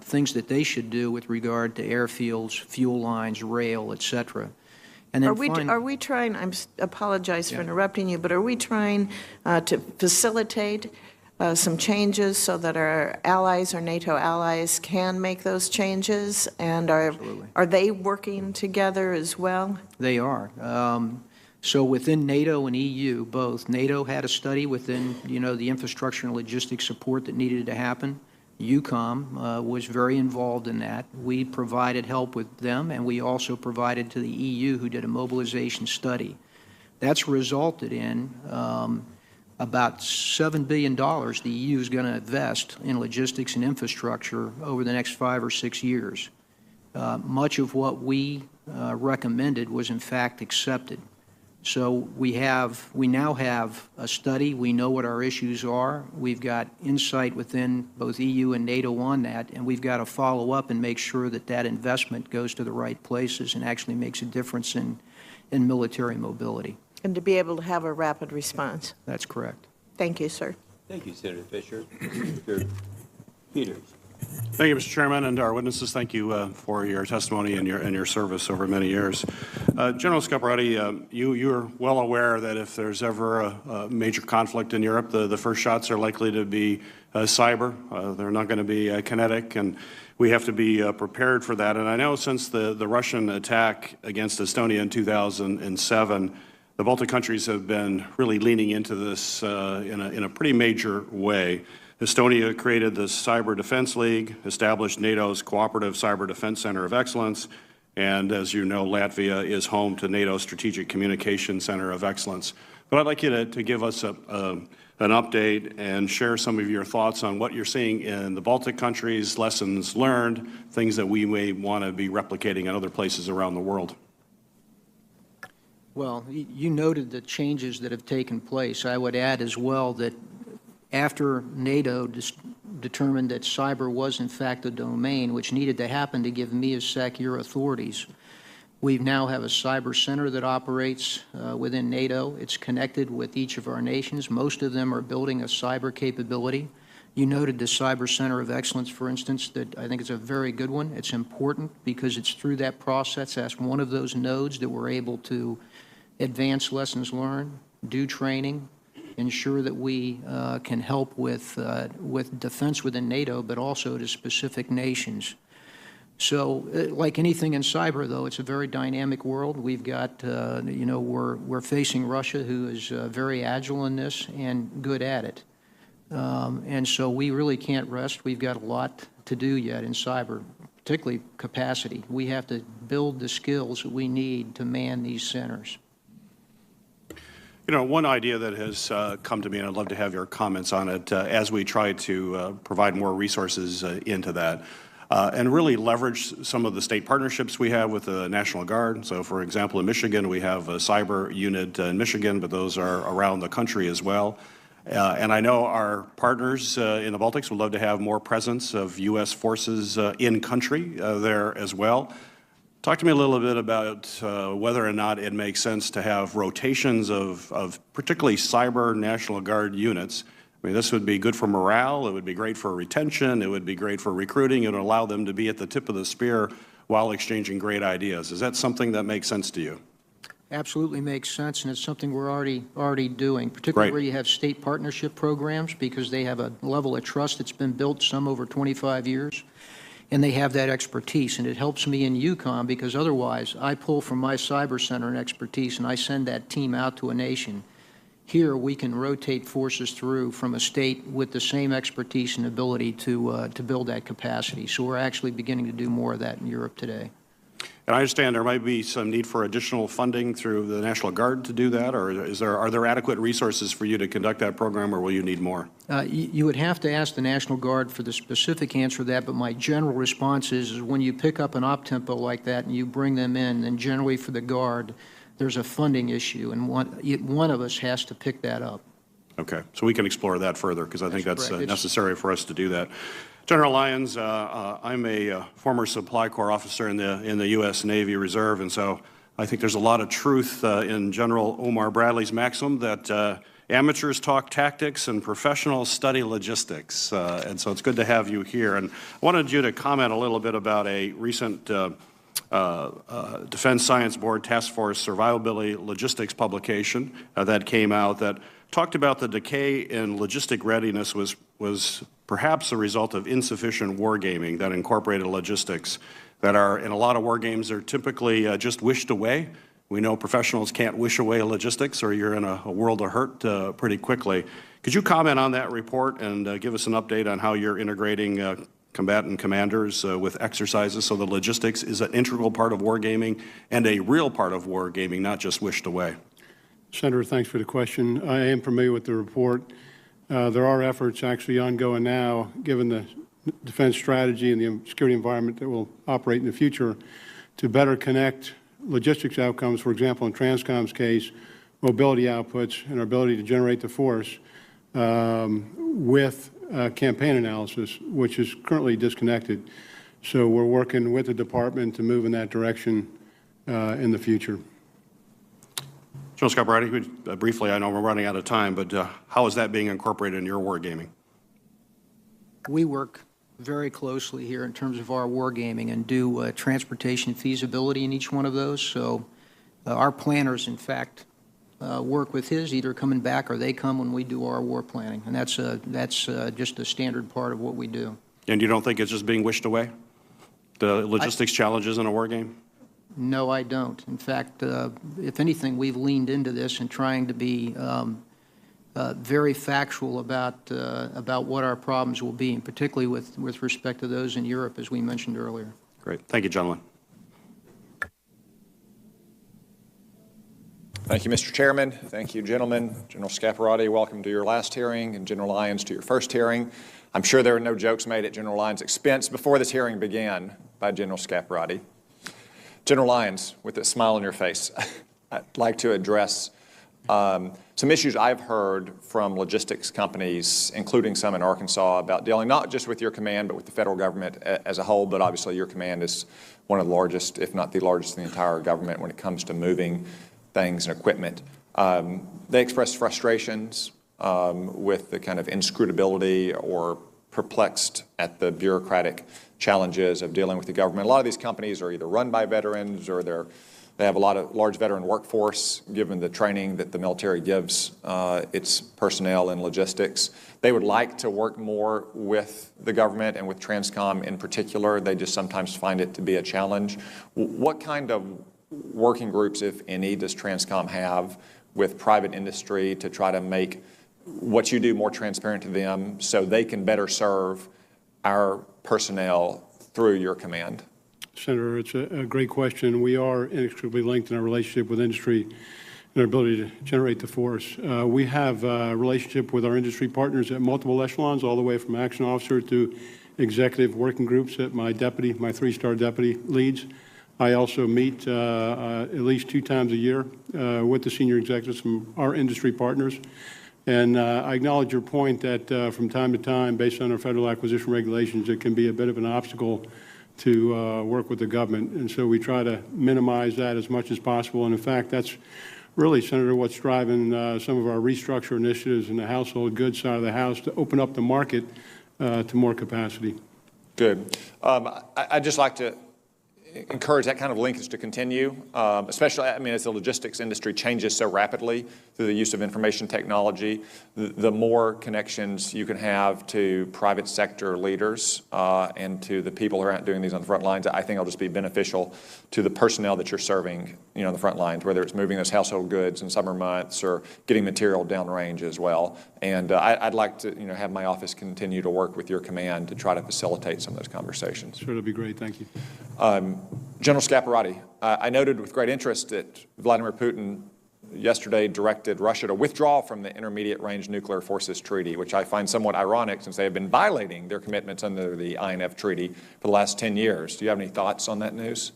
things that they should do with regard to airfields, fuel lines, rail, et cetera. And then are we trying, I apologize for interrupting you, but are we trying to facilitate some changes so that our allies, our NATO allies, can make those changes? And are they working together as well? They are. So within NATO and EU, both, NATO had a study within, the infrastructure and logistics support that needed to happen. EUCOM was very involved in that. We provided help with them, and we also provided to the EU, who did a mobilization study. That's resulted in about $7 billion the EU is going to invest in logistics and infrastructure over the next 5 or 6 years. Much of what we recommended was in fact accepted. So we now have a study. We know what our issues are. We've got insight within both EU and NATO on that, and we've got to follow up and make sure that that investment goes to the right places and actually makes a difference in military mobility. And to be able to have a rapid response. That's correct. Thank you, sir. Thank you, Senator Fisher. Mr. Peters. Thank you, Mr. Chairman, and our witnesses. Thank you for your testimony and your service over many years. General Scaparrotti, you're well aware that if there's ever a major conflict in Europe, the first shots are likely to be cyber. They're not going to be kinetic, and we have to be prepared for that. And I know since the Russian attack against Estonia in 2007, the Baltic countries have been really leaning into this in a pretty major way. Estonia created the Cyber Defense League, established NATO's Cooperative Cyber Defense Center of Excellence, and as you know, Latvia is home to NATO's Strategic Communication Center of Excellence. But I'd like you to give us an update and share some of your thoughts on what you're seeing in the Baltic countries, lessons learned, things that we may want to be replicating in other places around the world. Well, you noted the changes that have taken place. I would add as well that after NATO determined that cyber was in fact a domain, which needed to happen to give me as SAC authorities, we now have a cyber center that operates within NATO. It's connected with each of our nations. Most of them are building a cyber capability. You noted the Cyber Center of Excellence, for instance, that I think is a very good one. It's important because it's through that process, that's one of those nodes that we're able to advance lessons learned, do training, ensure that we can help with defense within NATO, but also to specific nations. So, like anything in cyber, though, it's a very dynamic world. We've got, we're facing Russia, who is very agile in this and good at it. And so we really can't rest. We've got a lot to do yet in cyber, particularly capacity. We have to build the skills that we need to man these centers. You know, one idea that has come to me, and I'd love to have your comments on it, as we try to provide more resources into that, and really leverage some of the state partnerships we have with the National Guard. So, for example, in Michigan, we have a cyber unit in Michigan, but those are around the country as well. And I know our partners in the Baltics would love to have more presence of U.S. forces in country there as well. Talk to me a little bit about whether or not it makes sense to have rotations of particularly cyber National Guard units. I mean, this would be good for morale, it would be great for retention, it would be great for recruiting, it would allow them to be at the tip of the spear while exchanging great ideas. Is that something that makes sense to you? Absolutely makes sense, and it's something we're already doing, particularly where you have state partnership programs, because they have a level of trust that's been built, some over 25 years, and they have that expertise. And it helps me in EUCOM, because otherwise I pull from my cyber center and expertise, and I send that team out to a nation. Here we can rotate forces through from a state with the same expertise and ability to build that capacity. So we're actually beginning to do more of that in Europe today. And I understand there might be some need for additional funding through the National Guard to do that, or are there adequate resources for you to conduct that program, or will you need more? You would have to ask the National Guard for the specific answer to that, but my general response is when you pick up an op-tempo like that and you bring them in, then generally for the Guard, there's a funding issue, and one of us has to pick that up. Okay, so we can explore that further, because I think that's correct. necessary for us to do that. General Lyons, I'm a former Supply Corps officer in the U.S. Navy Reserve, and so I think there's a lot of truth in General Omar Bradley's maxim that amateurs talk tactics and professionals study logistics. And so it's good to have you here. And I wanted you to comment a little bit about a recent Defense Science Board Task Force Survivability Logistics publication that came out that talked about the decay in logistic readiness was perhaps a result of insufficient wargaming that incorporated logistics that are, in a lot of war games, are typically just wished away. We know professionals can't wish away logistics, or you're in a world of hurt pretty quickly. Could you comment on that report and give us an update on how you're integrating combatant commanders with exercises so the logistics is an integral part of wargaming and a real part of wargaming, not just wished away? Senator, thanks for the question. I am familiar with the report. There are efforts actually ongoing now, given the defense strategy and the security environment that will operate in the future, to better connect logistics outcomes, for example, in Transcom's case, mobility outputs and our ability to generate the force with campaign analysis, which is currently disconnected. So we're working with the department to move in that direction in the future. General Scaparrotti, briefly, I know we're running out of time, but how is that being incorporated in your wargaming? We work very closely here in terms of our wargaming and do transportation feasibility in each one of those. So our planners, in fact, work with his, either coming back or they come when we do our war planning. And that's just a standard part of what we do. And you don't think it's just being wished away, the logistics challenges in a war game? No, I don't. In fact, if anything, we've leaned into this and trying to be very factual about what our problems will be, and particularly with respect to those in Europe, as we mentioned earlier. Great. Thank you, gentlemen. Thank you, Mr. Chairman. Thank you, gentlemen. General Scaparrotti, welcome to your last hearing, and General Lyons to your first hearing. I'm sure there were no jokes made at General Lyons' expense before this hearing began by General Scaparrotti. General Lyons, with a smile on your face, I'd like to address some issues I've heard from logistics companies, including some in Arkansas, about dealing not just with your command, but with the federal government as a whole. But obviously your command is one of the largest, if not the largest, in the entire government when it comes to moving things and equipment. They express frustrations with the kind of inscrutability or perplexed at the bureaucratic challenges of dealing with the government. A lot of these companies are either run by veterans or they have a large veteran workforce, given the training that the military gives its personnel in logistics. They would like to work more with the government and with Transcom in particular. They just sometimes find it to be a challenge. What kind of working groups, if any, does Transcom have with private industry to try to make what you do more transparent to them so they can better serve our personnel through your command? Senator, it's a great question. We are inextricably linked in our relationship with industry and our ability to generate the force. We have a relationship with our industry partners at multiple echelons, all the way from action officer to executive working groups that my three-star deputy leads. I also meet at least 2 times a year with the senior executives from our industry partners. And I acknowledge your point that from time to time, based on our federal acquisition regulations, it can be a bit of an obstacle to work with the government. And so we try to minimize that as much as possible. And in fact, that's really, Senator, what's driving some of our restructure initiatives in the household goods side of the House to open up the market to more capacity. Good. I'd just like to encourage that kind of linkage to continue, especially, I mean, as the logistics industry changes so rapidly through the use of information technology, the more connections you can have to private sector leaders and to the people who are out doing these on the front lines, I think it'll just be beneficial to the personnel that you're serving, on the front lines, whether it's moving those household goods in summer months or getting material downrange as well. And I'd like to, have my office continue to work with your command to try to facilitate some of those conversations. Sure, that'll be great. Thank you. General Scaparrotti, I noted with great interest that Vladimir Putin yesterday directed Russia to withdraw from the Intermediate Range Nuclear Forces Treaty, which I find somewhat ironic since they have been violating their commitments under the INF Treaty for the last 10 years. Do you have any thoughts on that news?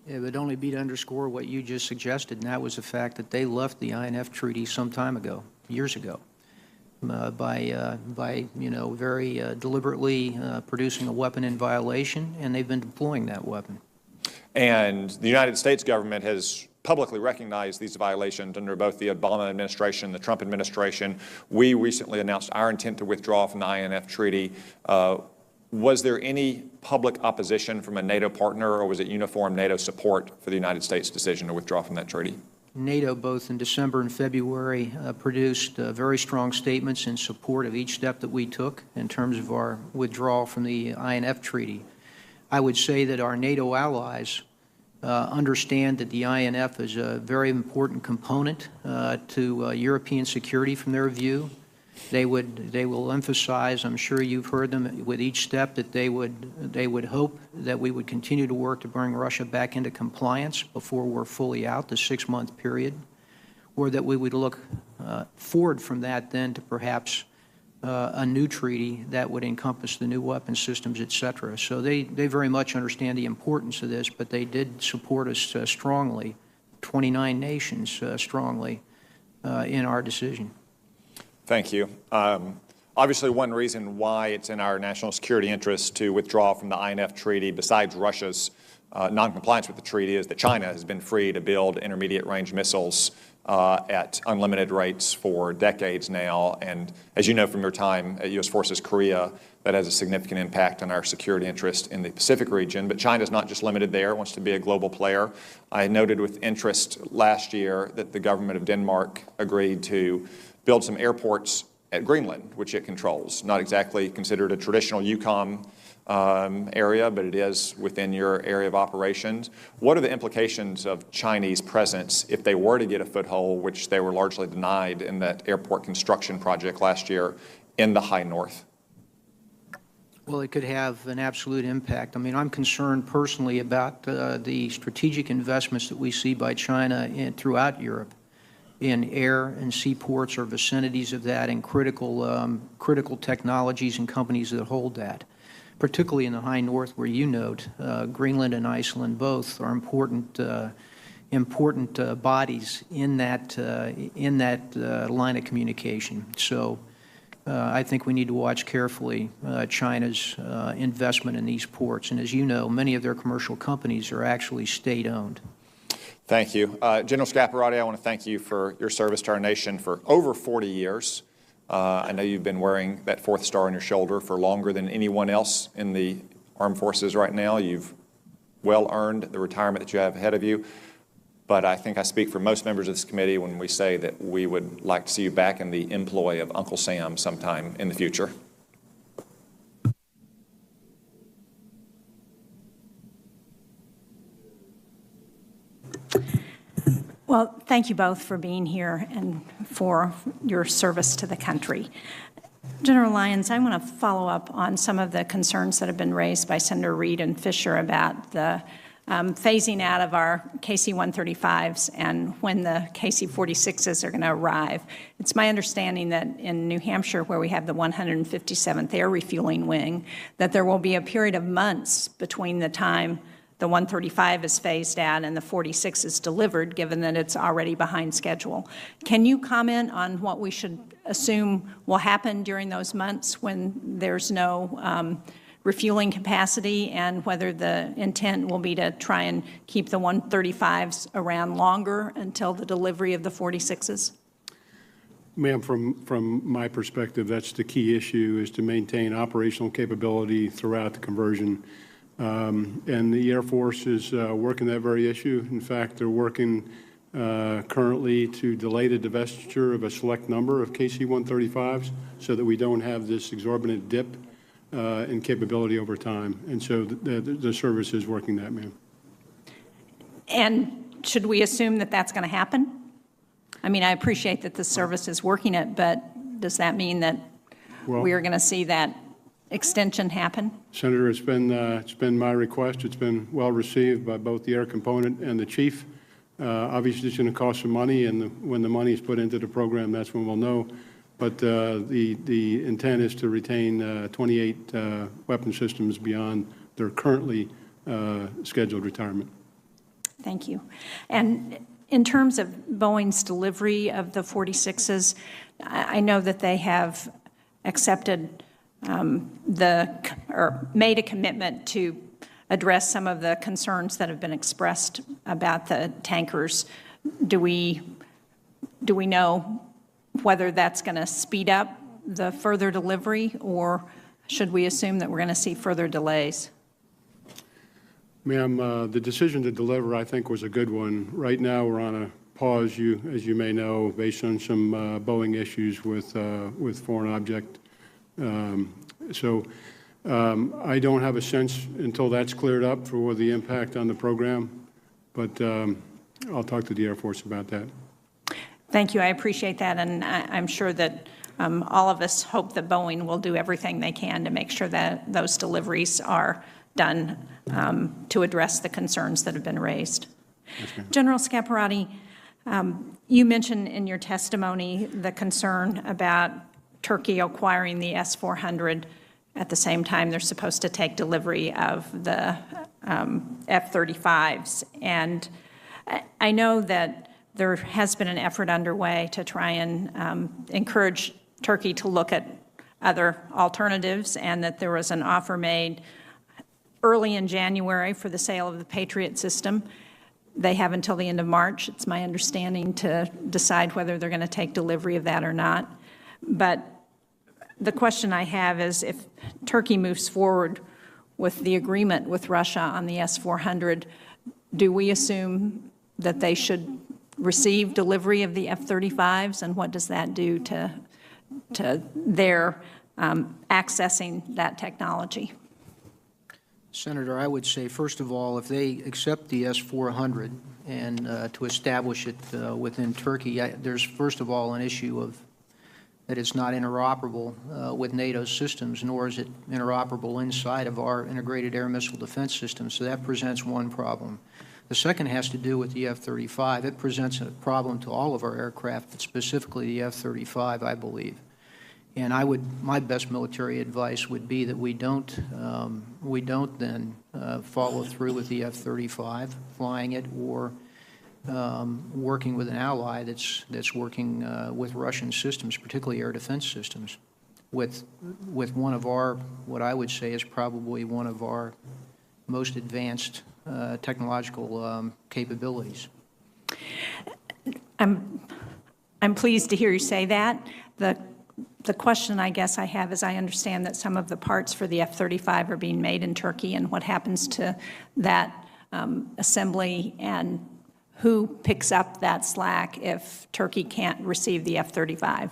It would only be to underscore what you just suggested, and that was the fact that they left the INF Treaty some time ago, years ago, by very deliberately producing a weapon in violation, and they've been deploying that weapon. And the United States government has publicly recognized these violations under both the Obama administration and the Trump administration. We recently announced our intent to withdraw from the INF Treaty. Was there any public opposition from a NATO partner, or was it uniform NATO support for the United States' decision to withdraw from that treaty? NATO, both in December and February, produced very strong statements in support of each step that we took in terms of our withdrawal from the INF Treaty. I would say that our NATO allies understand that the INF is a very important component to European security from their view. They will emphasize, I'm sure you've heard them with each step, that they would hope that we would continue to work to bring Russia back into compliance before we're fully out, the 6-month period, or that we would look forward from that then to perhaps a new treaty that would encompass the new weapon systems, et cetera. So they very much understand the importance of this, but they did support us strongly, 29 nations strongly, in our decision. Thank you. Obviously, one reason why it's in our national security interest to withdraw from the INF Treaty, besides Russia's noncompliance with the treaty, is that China has been free to build intermediate-range missiles at unlimited rates for decades now. And as you know from your time at U.S. Forces Korea, that has a significant impact on our security interest in the Pacific region. But China's not just limited there, it wants to be a global player. I noted with interest last year that the government of Denmark agreed to build some airports at Greenland, which it controls. Not exactly considered a traditional EUCOM area, but it is within your area of operations. What are the implications of Chinese presence if they were to get a foothold, which they were largely denied in that airport construction project last year in the high north? Well, it could have an absolute impact. I mean, I'm concerned personally about the strategic investments that we see by China throughout Europe, in air and seaports or vicinities of that, and critical technologies and companies that hold that, particularly in the high north, where you note Greenland and Iceland both are important bodies in that line of communication. So I think we need to watch carefully China's investment in these ports. And as you know, many of their commercial companies are actually state-owned. Thank you. General Scaparrotti, I want to thank you for your service to our nation for over 40 years. I know you've been wearing that 4th star on your shoulder for longer than anyone else in the armed forces right now. You've well earned the retirement that you have ahead of you. But I think I speak for most members of this committee when we say that we would like to see you back in the employ of Uncle Sam sometime in the future. Well, thank you both for being here and for your service to the country. General Lyons, I want to follow up on some of the concerns that have been raised by Senator Reid and Fisher about the phasing out of our KC-135s and when the KC-46s are going to arrive. It's my understanding that in New Hampshire, where we have the 157th Air Refueling Wing, that there will be a period of months between the time the 135 is phased out and the 46 is delivered, given that it's already behind schedule. Can you comment on what we should assume will happen during those months when there's no refueling capacity, and whether the intent will be to try and keep the 135s around longer until the delivery of the 46s? Ma'am, from my perspective, that's the key issue, is to maintain operational capability throughout the conversion. And the Air Force is working that very issue. In fact, they're working currently to delay the divestiture of a select number of KC-135s so that we don't have this exorbitant dip in capability over time. And so the service is working that, ma'am. And should we assume that that's going to happen? I mean, I appreciate that the service is working it, but does that mean that we are going to see that extension happen? Senator, it's been my request. It's been well received by both the air component and the chief. Obviously, it's going to cost some money, and when the money is put into the program, that's when we'll know. But the intent is to retain 28 weapon systems beyond their currently scheduled retirement. Thank you. And in terms of Boeing's delivery of the 46s, I know that they have accepted or made a commitment to address some of the concerns that have been expressed about the tankers. Do we know whether that's going to speed up the further delivery, or should we assume that we're going to see further delays? Ma'am, the decision to deliver, I think, was a good one. Right now, we're on a pause, as you may know, based on some Boeing issues with foreign object. I don't have a sense until that's cleared up for the impact on the program, but I'll talk to the Air Force about that. Thank you. I appreciate that, and I'm sure that all of us hope that Boeing will do everything they can to make sure that those deliveries are done to address the concerns that have been raised. Yes, General Scaparrotti, you mentioned in your testimony the concern about Turkey acquiring the S-400 at the same time they're supposed to take delivery of the F-35s. And I know that there has been an effort underway to try and encourage Turkey to look at other alternatives, and that there was an offer made early in January for the sale of the Patriot system. They have until the end of March, it's my understanding, to decide whether they're going to take delivery of that or not. But the question I have is, if Turkey moves forward with the agreement with Russia on the S-400, do we assume that they should receive delivery of the F-35s, and what does that do to their accessing that technology? Senator, I would say, first of all, if they accept the S-400 and to establish it within Turkey, there's first of all an issue of that it's not interoperable with NATO systems, nor is it interoperable inside of our integrated air missile defense system. So that presents one problem. The second has to do with the F-35. It presents a problem to all of our aircraft, but specifically the F-35, I believe. And my best military advice would be that we don't then follow through with the F-35, flying it, or working with an ally that's working with Russian systems, particularly air defense systems, with one of our, what I would say is probably one of our most advanced technological capabilities. I'm pleased to hear you say that. The question I guess I have is, I understand that some of the parts for the F-35 are being made in Turkey, and what happens to that assembly, and who picks up that slack if Turkey can't receive the F-35?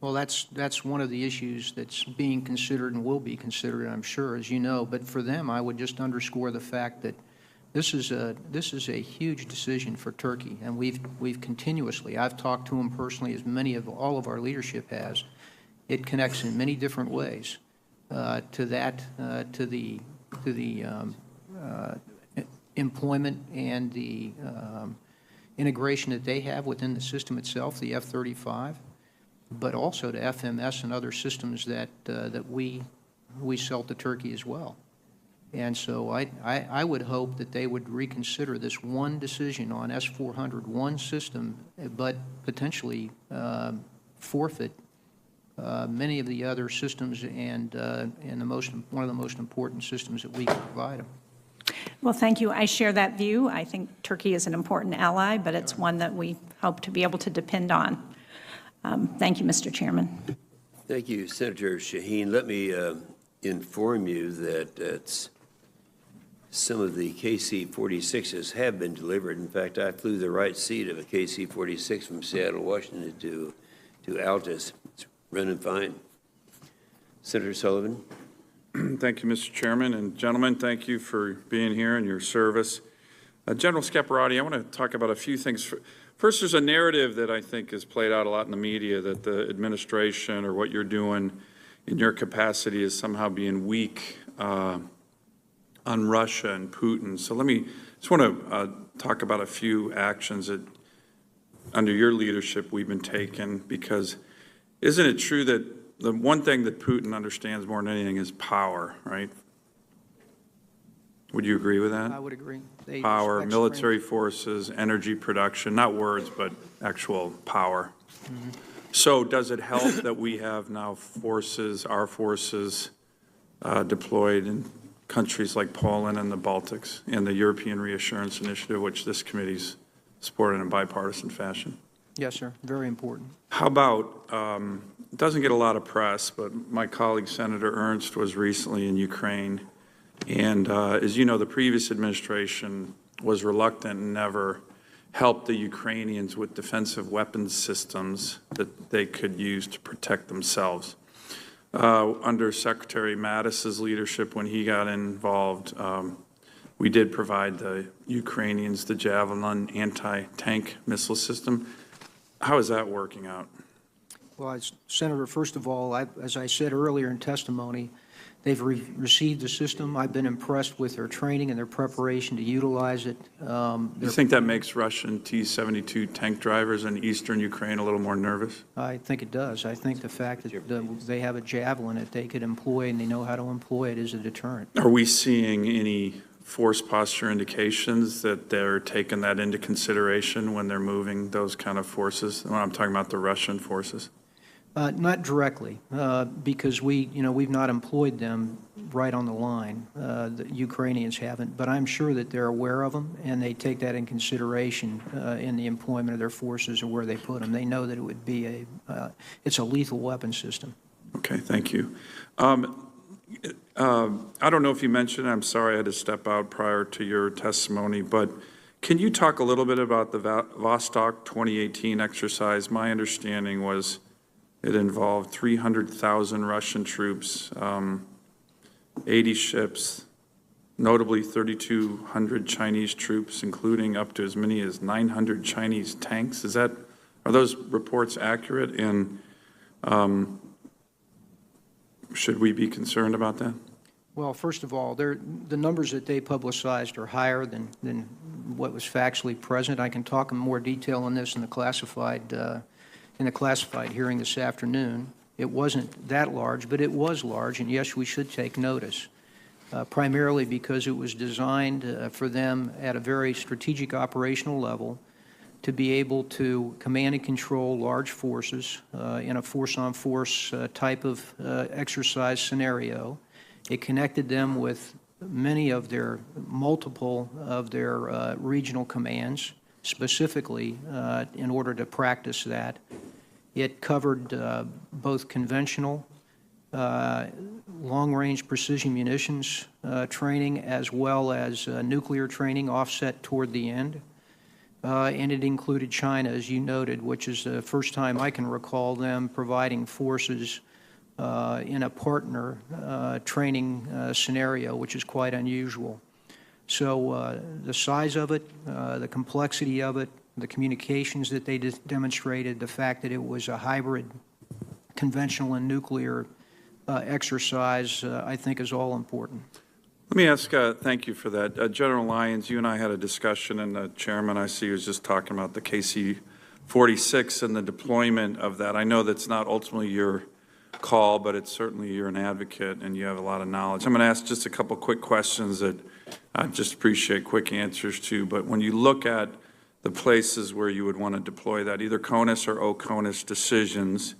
Well, that's one of the issues that's being considered and will be considered, I'm sure, as you know. But for them, I would just underscore the fact that this is a huge decision for Turkey, and we've continuously, I've talked to them personally, as all of our leadership has. It connects in many different ways to the employment and the integration that they have within the system itself, the F-35, but also to FMS and other systems that we sell to Turkey as well. And so I would hope that they would reconsider this one decision on S-400, one system, but potentially forfeit many of the other systems and one of the most important systems that we can provide them. Well, thank you. I share that view. I think Turkey is an important ally, but it's one that we hope to be able to depend on. Thank you, Mr. Chairman. Thank you, Senator Shaheen. Let me inform you that some of the KC-46s have been delivered. In fact, I flew the right seat of a KC-46 from Seattle, Washington to Altus. It's running fine. Senator Sullivan. Thank you, Mr. Chairman. And gentlemen, thank you for being here and your service. General Scaparrotti, I want to talk about a few things. First, there's a narrative that I think is played out a lot in the media that the administration or what you're doing in your capacity is somehow being weak on Russia and Putin. So just want to talk about a few actions that under your leadership we've been taking, because isn't it true that the one thing that Putin understands more than anything is power, right? Would you agree with that? I would agree. Power, military forces, energy production, not words, but actual power. Mm-hmm. So does it help that we have now our forces deployed in countries like Poland and the Baltics and the European Reassurance Initiative, which this committee's supported in a bipartisan fashion? Yes, sir. Very important. How about, it doesn't get a lot of press, but my colleague Senator Ernst was recently in Ukraine. And as you know, the previous administration was reluctant and never helped the Ukrainians with defensive weapons systems that they could use to protect themselves. Under Secretary Mattis's leadership, when he got involved, we did provide the Ukrainians the Javelin anti-tank missile system. How is that working out? Well, Senator, first of all, as I said earlier in testimony, they've received the system. I've been impressed with their training and their preparation to utilize it. You think that makes Russian T-72 tank drivers in eastern Ukraine a little more nervous? I think it does. I think the fact that they have a Javelin that they could employ and they know how to employ it is a deterrent. Are we seeing any force posture indications that they're taking that into consideration when they're moving those kind of forces? When I'm talking about the Russian forces. Not directly, because we've not employed them right on the line. The Ukrainians haven't, but I'm sure that they're aware of them and they take that in consideration in the employment of their forces or where they put them. They know that it would be it's a lethal weapon system. Okay, thank you. I don't know if you mentioned, I'm sorry I had to step out prior to your testimony, but can you talk a little bit about the Vostok 2018 exercise? My understanding was it involved 300,000 Russian troops, 80 ships, notably 3,200 Chinese troops, including up to as many as 900 Chinese tanks. Are those reports accurate, and should we be concerned about that? Well, first of all, the numbers that they publicized are higher than what was factually present. I can talk in more detail on this in the classified hearing this afternoon. It wasn't that large, but it was large, and yes, we should take notice, primarily because it was designed for them at a very strategic operational level to be able to command and control large forces in a force-on-force type of exercise scenario. It connected them with multiple of their regional commands, specifically in order to practice that. It covered both conventional, long-range precision munitions training as well as nuclear training offset toward the end. And it included China, as you noted, which is the first time I can recall them providing forces in a partner training scenario, which is quite unusual. So the size of it, the complexity of it, the communications that they demonstrated, the fact that it was a hybrid conventional and nuclear exercise, I think is all important. Let me ask, thank you for that. General Lyons, you and I had a discussion, and the chairman, I see, was just talking about the KC-46 and the deployment of that. I know that's not ultimately your call, but it's certainly you're an advocate and you have a lot of knowledge. I'm going to ask just a couple quick questions that I just appreciate quick answers to. But when you look at the places where you would want to deploy that, either CONUS or OCONUS decisions,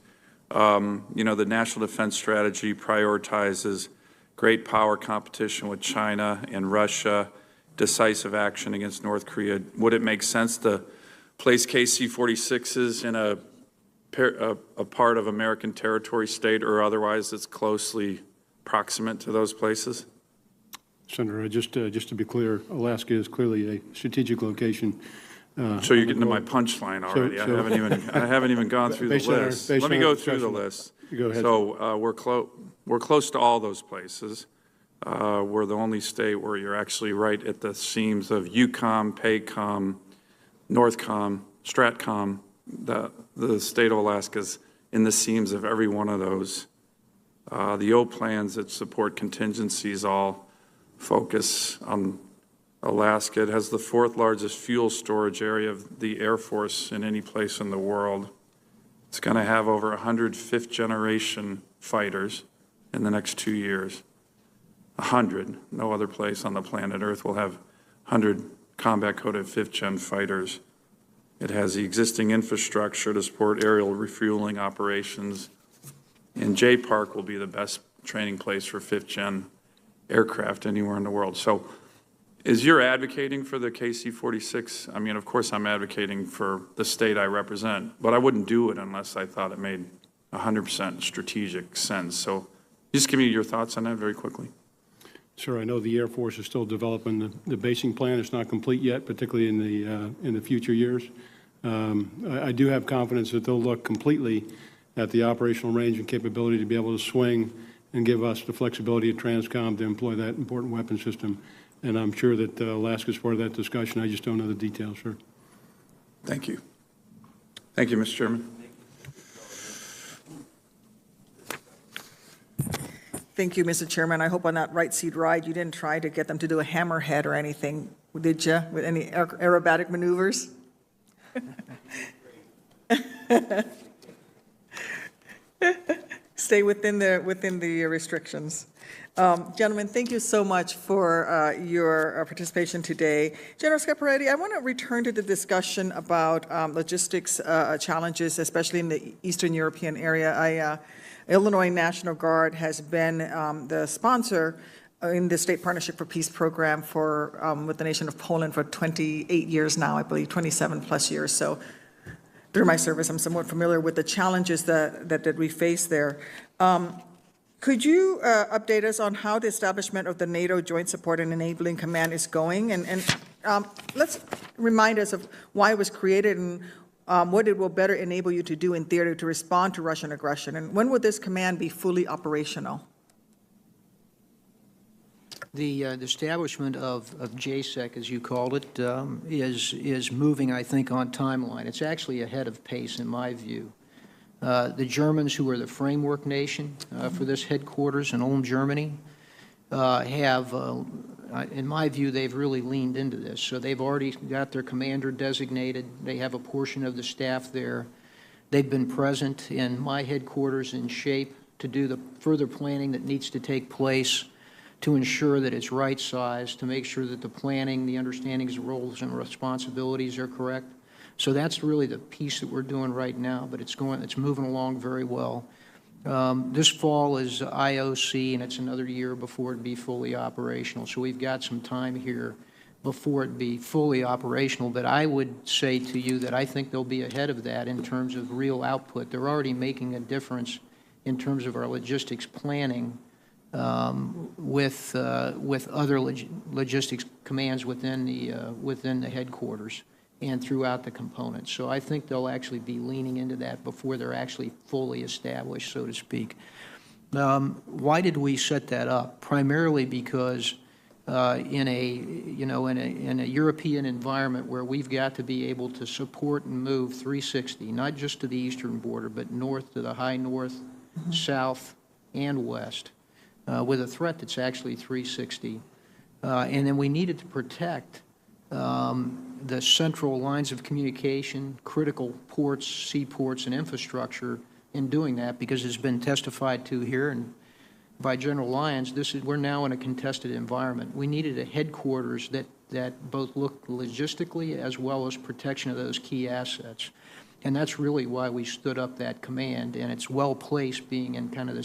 you know, the National Defense Strategy prioritizes great power competition with China and Russia, decisive action against North Korea. Would it make sense to place KC-46s in a part of American territory, state, or otherwise that's closely proximate to those places? Senator, just to be clear, Alaska is clearly a strategic location. So you're getting to my punchline already. I haven't even gone through the list. Let me go through the list. Go ahead. So we're close to all those places. We're the only state where you're actually right at the seams of EUCOM, PACOM, NORTHCOM, STRATCOM. The state of Alaska's in the seams of every one of those. The O plans that support contingencies all focus on Alaska. It has the 4th largest fuel storage area of the Air Force in any place in the world. It's going to have over 100 5th-generation fighters in the next 2 years. 100. No other place on the planet Earth will have 100 combat-coded 5th-gen fighters. It has the existing infrastructure to support aerial refueling operations. And J-Park will be the best training place for 5th-gen aircraft anywhere in the world. So is you're advocating for the KC-46? I mean, of course I'm advocating for the state I represent, but I wouldn't do it unless I thought it made 100% strategic sense. So just give me your thoughts on that very quickly. Sir, I know the Air Force is still developing the basing plan. It's not complete yet, particularly in the future years. I do have confidence that they'll look completely at the operational range and capability to be able to swing and give us the flexibility of TRANSCOM to employ that important weapon system. And I'm sure that Alaska is part of that discussion. I just don't know the details, sir. Thank you. Thank you, Mr. Chairman. Thank you, Mr. Chairman. I hope on that right seat ride, you didn't try to get them to do a hammerhead or anything, did you, with any aerobatic maneuvers? Stay within the restrictions. Gentlemen, thank you so much for your participation today. General Scaparrotti, I want to return to the discussion about logistics challenges, especially in the Eastern European area. Illinois National Guard has been the sponsor in the State Partnership for Peace program with the nation of Poland for 28 years now, I believe, 27 plus years. So through my service, I'm somewhat familiar with the challenges that we face there. Could you update us on how the establishment of the NATO Joint Support and Enabling Command is going? And let's remind us of why it was created and what it will better enable you to do in theater to respond to Russian aggression. And when will this command be fully operational? The establishment of JSEC, as you called it, is moving, I think, on timeline. It's actually ahead of pace, in my view. The Germans, who are the framework nation for this headquarters in Ulm, Germany, have, in my view, they've really leaned into this. So they've already got their commander designated. They have a portion of the staff there. They've been present in my headquarters in shape to do the further planning that needs to take place to ensure that it's right-sized, to make sure that the planning, the understandings, roles, and responsibilities are correct. So that's really the piece that we're doing right now, but it's moving along very well. This fall is IOC, and it's another year before it be fully operational. So we've got some time here before it be fully operational. But I would say to you that I think they'll be ahead of that in terms of real output. They're already making a difference in terms of our logistics planning with other logistics commands within the headquarters and throughout the components. So I think they'll actually be leaning into that before they're actually fully established, so to speak. Why did we set that up? Primarily because in a European environment where we've got to be able to support and move 360, not just to the eastern border, but north to the high north, south, and west, with a threat that's actually 360. And then we needed to protect the central lines of communication, critical ports, seaports, and infrastructure in doing that because it's been testified to here and by General Lyons. We're now in a contested environment. We needed a headquarters that both looked logistically as well as protection of those key assets. And that's really why we stood up that command, and it's well placed being in kind of the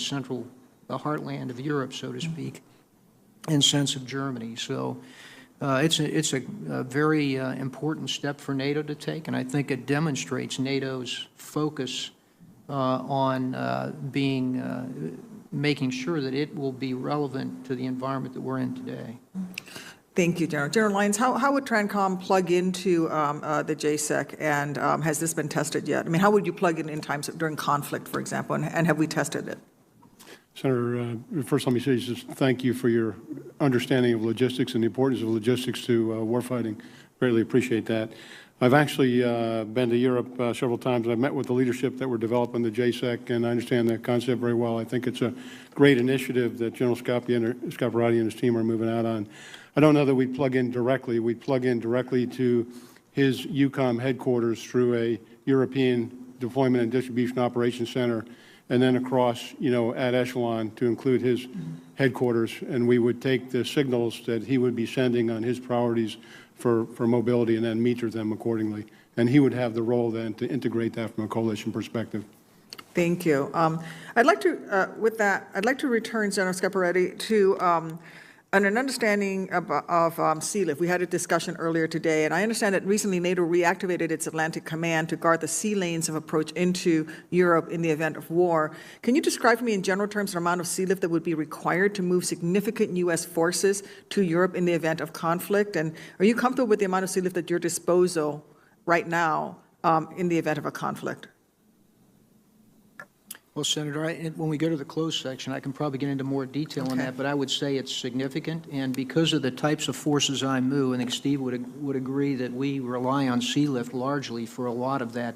heartland of Europe, so to speak, and sense of Germany. So it's a very important step for NATO to take, and I think it demonstrates NATO's focus on making sure that it will be relevant to the environment that we're in today. Thank you, General. General Lyons, how would TRANCOM plug into the JSEC, and has this been tested yet? I mean, how would you plug in times during conflict, for example, and have we tested it? Senator, first let me say just thank you for your understanding of logistics and the importance of logistics to warfighting. Greatly appreciate that. I've actually been to Europe several times. I've met with the leadership that were developing the JSEC, and I understand that concept very well. I think it's a great initiative that General Scaparrotti and his team are moving out on. I don't know that we plug in directly. We plug in directly to his EUCOM headquarters through a European Deployment and Distribution Operations Center, and then across, at echelon to include his headquarters. And we would take the signals that he would be sending on his priorities for mobility and then meter them accordingly. And he would have the role then to integrate that from a coalition perspective. Thank you. I'd like to, with that, I'd like to return, General Scaparrotti, to an understanding of SEALIF. We had a discussion earlier today, and I understand that recently NATO reactivated its Atlantic Command to guard the sea lanes of approach into Europe in the event of war. Can you describe for me in general terms the amount of SEALIF that would be required to move significant U.S. forces to Europe in the event of conflict? And are you comfortable with the amount of SEALIF at your disposal right now in the event of a conflict? Well, Senator, when we go to the closed section, I can probably get into more detail on that, but I would say it's significant. And because of the types of forces I move, I think Steve would agree that we rely on SEALIF largely for a lot of that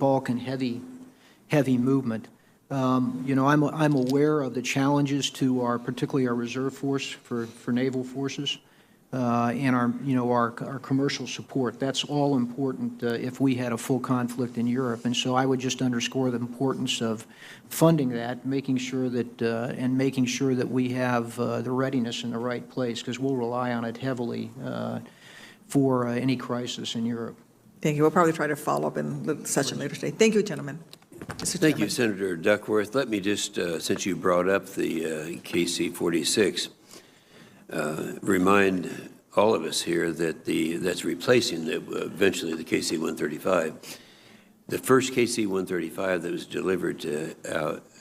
bulk and heavy movement. I'm aware of the challenges to particularly our reserve force for naval forces. And our commercial support. That's all important if we had a full conflict in Europe. And so I would just underscore the importance of funding that, making sure that we have the readiness in the right place, because we'll rely on it heavily for any crisis in Europe. Thank you. We'll probably try to follow up in the session later today. Thank you, gentlemen. Thank you, Senator Duckworth. Let me just, since you brought up the KC-46, remind all of us here that that's replacing eventually the KC-135. The first KC-135 that was delivered to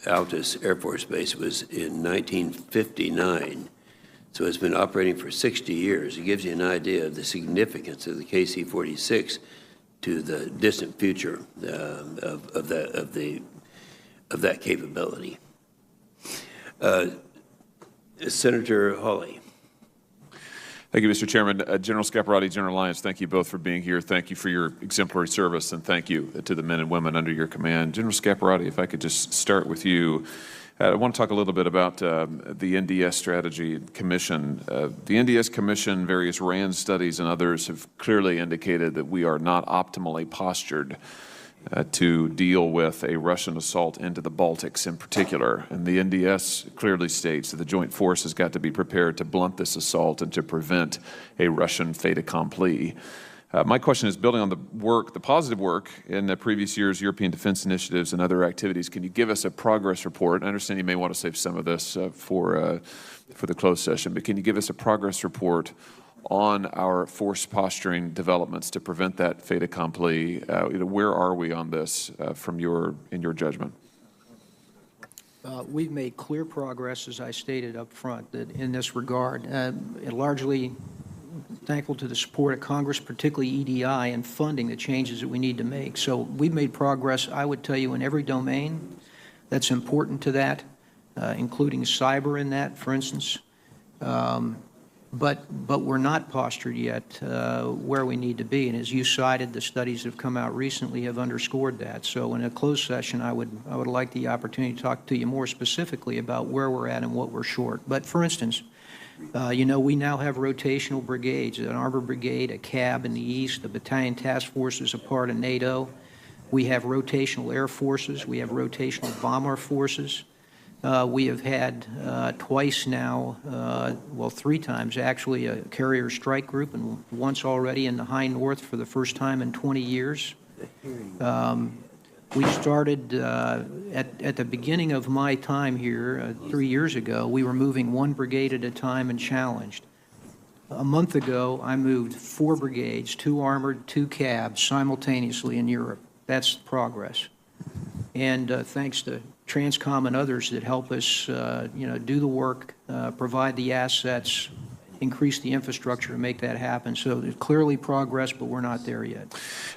Altus Air Force Base was in 1959. So it's been operating for 60 years. It gives you an idea of the significance of the KC-46 to the distant future of that capability. Senator Hawley. Thank you, Mr. Chairman. General Scaparrotti, General Lyons, thank you both for being here. Thank you for your exemplary service, and thank you to the men and women under your command. General Scaparrotti, if I could just start with you. I want to talk a little bit about the NDS Strategy Commission. The NDS Commission, various RAND studies and others have clearly indicated that we are not optimally postured to deal with a Russian assault into the Baltics in particular. And the NDS clearly states that the joint force has got to be prepared to blunt this assault and to prevent a Russian fait accompli. My question is, building on the positive work in the previous year's European defense initiatives and other activities, can you give us a progress report? I understand you may want to save some of this for the closed session, but can you give us a progress report on our force posturing developments to prevent that fait accompli? Where are we on this in your judgment? We've made clear progress, as I stated up front, that in this regard, and largely thankful to the support of Congress, particularly EDI, and funding the changes that we need to make. So we've made progress, I would tell you, in every domain that's important to that, including cyber in that, for instance. But we're not postured yet where we need to be. And as you cited, the studies that have come out recently have underscored that. So in a closed session, I would like the opportunity to talk to you more specifically about where we're at and what we're short. But for instance, we now have rotational brigades, an Arbor Brigade, a CAB in the east, a battalion task force is a part of NATO. We have rotational air forces. We have rotational bomber forces. We have had twice now, well, 3 times actually, a carrier strike group, and once already in the high north for the first time in 20 years. We started at the beginning of my time here 3 years ago, we were moving 1 brigade at a time and challenged. A month ago, I moved 4 brigades, 2 armored, 2 cabs, simultaneously in Europe. That's progress. And thanks to Transcom and others that help us, do the work, provide the assets, increase the infrastructure to make that happen. So there's clearly progress, but we're not there yet.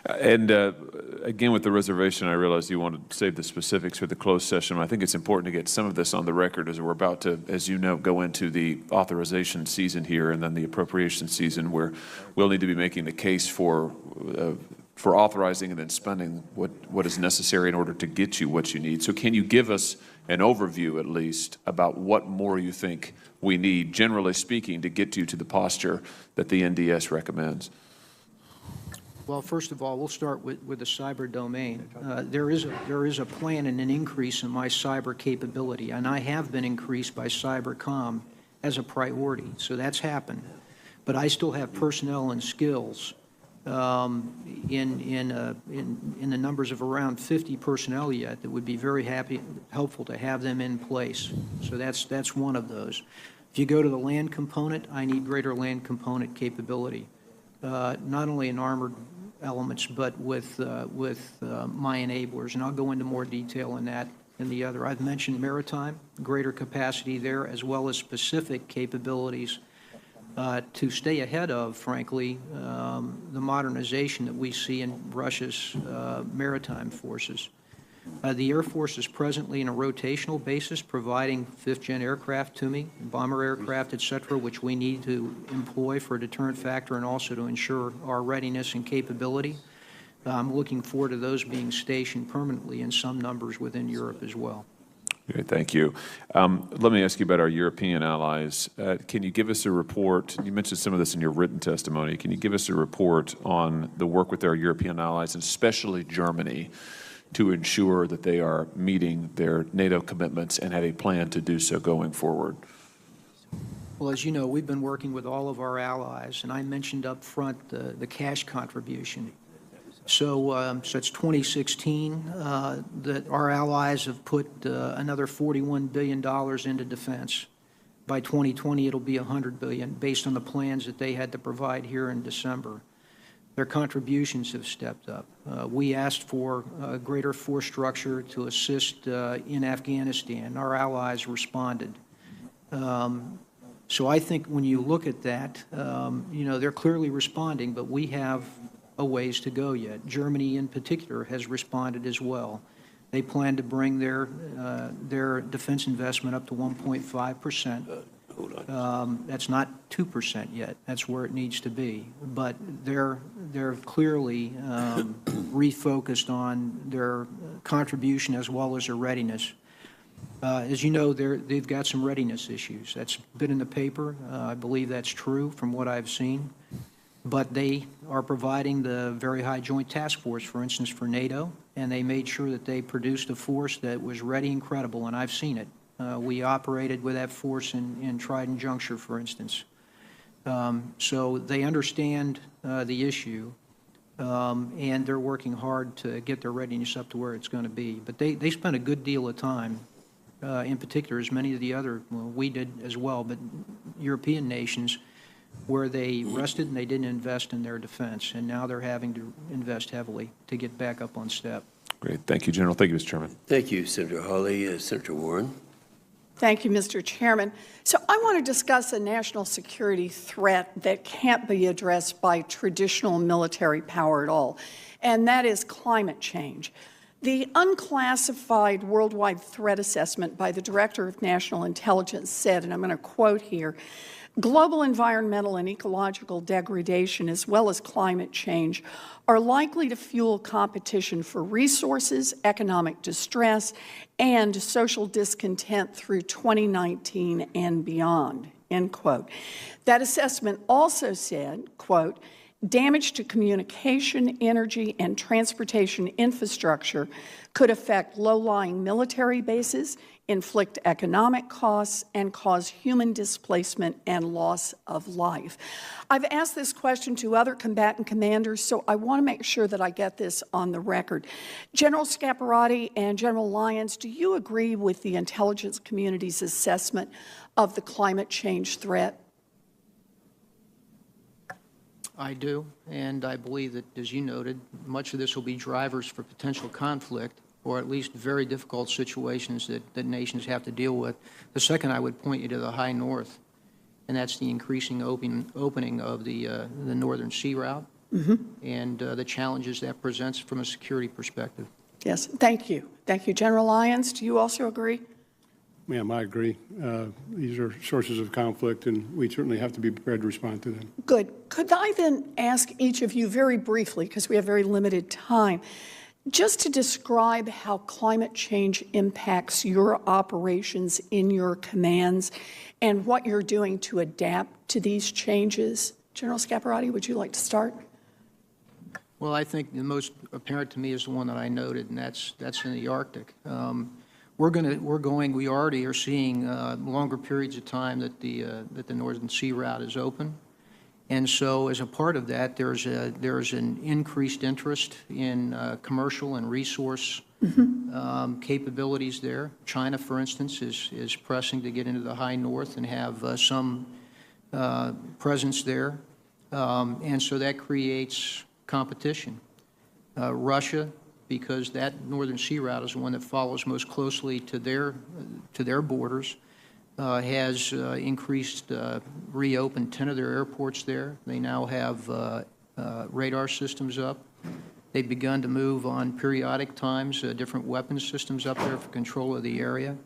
And again, with the reservation, I realize you want to save the specifics for the closed session. I think it's important to get some of this on the record as we're about to, as you know, go into the authorization season here and then the appropriation season, where we'll need to be making the case for authorizing and then spending what is necessary in order to get you what you need. So can you give us an overview, at least, about what more you think we need, generally speaking, to get you to the posture that the NDS recommends? Well, first of all, we'll start with the cyber domain. There is a plan and an increase in my cyber capability, and I have been increased by Cybercom as a priority. So that's happened. But I still have personnel and skills in the numbers of around 50 personnel yet that would be very helpful to have them in place. So that's one of those. If you go to the land component, I need greater land component capability, not only in armored elements, but with my enablers. And I'll go into more detail in that and the other. I've mentioned maritime, greater capacity there, as well as specific capabilities to stay ahead of, frankly, the modernization that we see in Russia's maritime forces. The Air Force is presently in a rotational basis, providing 5th-gen aircraft to me, bomber aircraft, et cetera, which we need to employ for a deterrent factor and also to ensure our readiness and capability. I'm looking forward to those being stationed permanently in some numbers within Europe as well. Great, thank you. Let me ask you about our European allies. Can you give us a report? You mentioned some of this in your written testimony. Can you give us a report on the work with our European allies, and especially Germany, to ensure that they are meeting their NATO commitments and have a plan to do so going forward? Well, as you know, we've been working with all of our allies, and I mentioned up front the cash contribution. So since 2016, that our allies have put another $41 billion into defense. By 2020, it'll be $100 billion, based on the plans that they had to provide here in December. Their contributions have stepped up. We asked for a greater force structure to assist in Afghanistan. Our allies responded. So I think when you look at that, they're clearly responding, but we have a ways to go yet. Germany, in particular, has responded as well. They plan to bring their defense investment up to 1.5%. That's not 2% yet. That's where it needs to be. But they're clearly refocused on their contribution as well as their readiness. As you know, they've got some readiness issues. That's been in the paper. I believe that's true from what I've seen. But they are providing the Very High Joint Task Force, for instance, for NATO, and they made sure that they produced a force that was ready and credible, and I've seen it. We operated with that force in Trident Juncture, for instance. So they understand the issue, and they're working hard to get their readiness up to where it's going to be. But they spent a good deal of time, in particular, as many of the other, well, we did as well, but European nations, where they rested and they didn't invest in their defense, and now they're having to invest heavily to get back up on step. Great. Thank you, General. Thank you, Mr. Chairman. Thank you, Senator Hawley. Senator Warren. Thank you, Mr. Chairman. So I want to discuss a national security threat that can't be addressed by traditional military power at all, and that is climate change. The unclassified worldwide threat assessment by the Director of National Intelligence said, and I'm going to quote here, global environmental and ecological degradation, as well as climate change, are likely to fuel competition for resources, economic distress, and social discontent through 2019 and beyond, end quote. That assessment also said, quote, Damage to communication, energy, and transportation infrastructure could affect low-lying military bases, inflict economic costs, and cause human displacement and loss of life. I've asked this question to other combatant commanders, so I want to make sure that I get this on the record. General Scaparrotti and General Lyons, do you agree with the intelligence community's assessment of the climate change threat? I do, and I believe that, as you noted, much of this will be drivers for potential conflict, or at least very difficult situations that nations have to deal with. The second, I would point you to the high north, and that's the increasing opening of the northern sea route and the challenges that presents from a security perspective. Yes, thank you. Thank you. General Lyons, do you also agree? Ma'am, I agree. These are sources of conflict, and we certainly have to be prepared to respond to them. Good. Could I then ask each of you very briefly, because we have very limited time, just to describe how climate change impacts your operations in your commands and what you're doing to adapt to these changes? General Scaparrotti, would you like to start? Well, I think the most apparent to me is the one that I noted, and that's in the Arctic. We already are seeing longer periods of time that the northern sea route is open, and so as a part of that, there's an increased interest in commercial and resource capabilities there. China, for instance, is pressing to get into the high north and have some presence there, and so that creates competition. Russia, because that northern sea route is the one that follows most closely to their borders, has reopened 10 of their airports there. They now have radar systems up. They've begun to move on periodic times, different weapons systems up there for control of the area.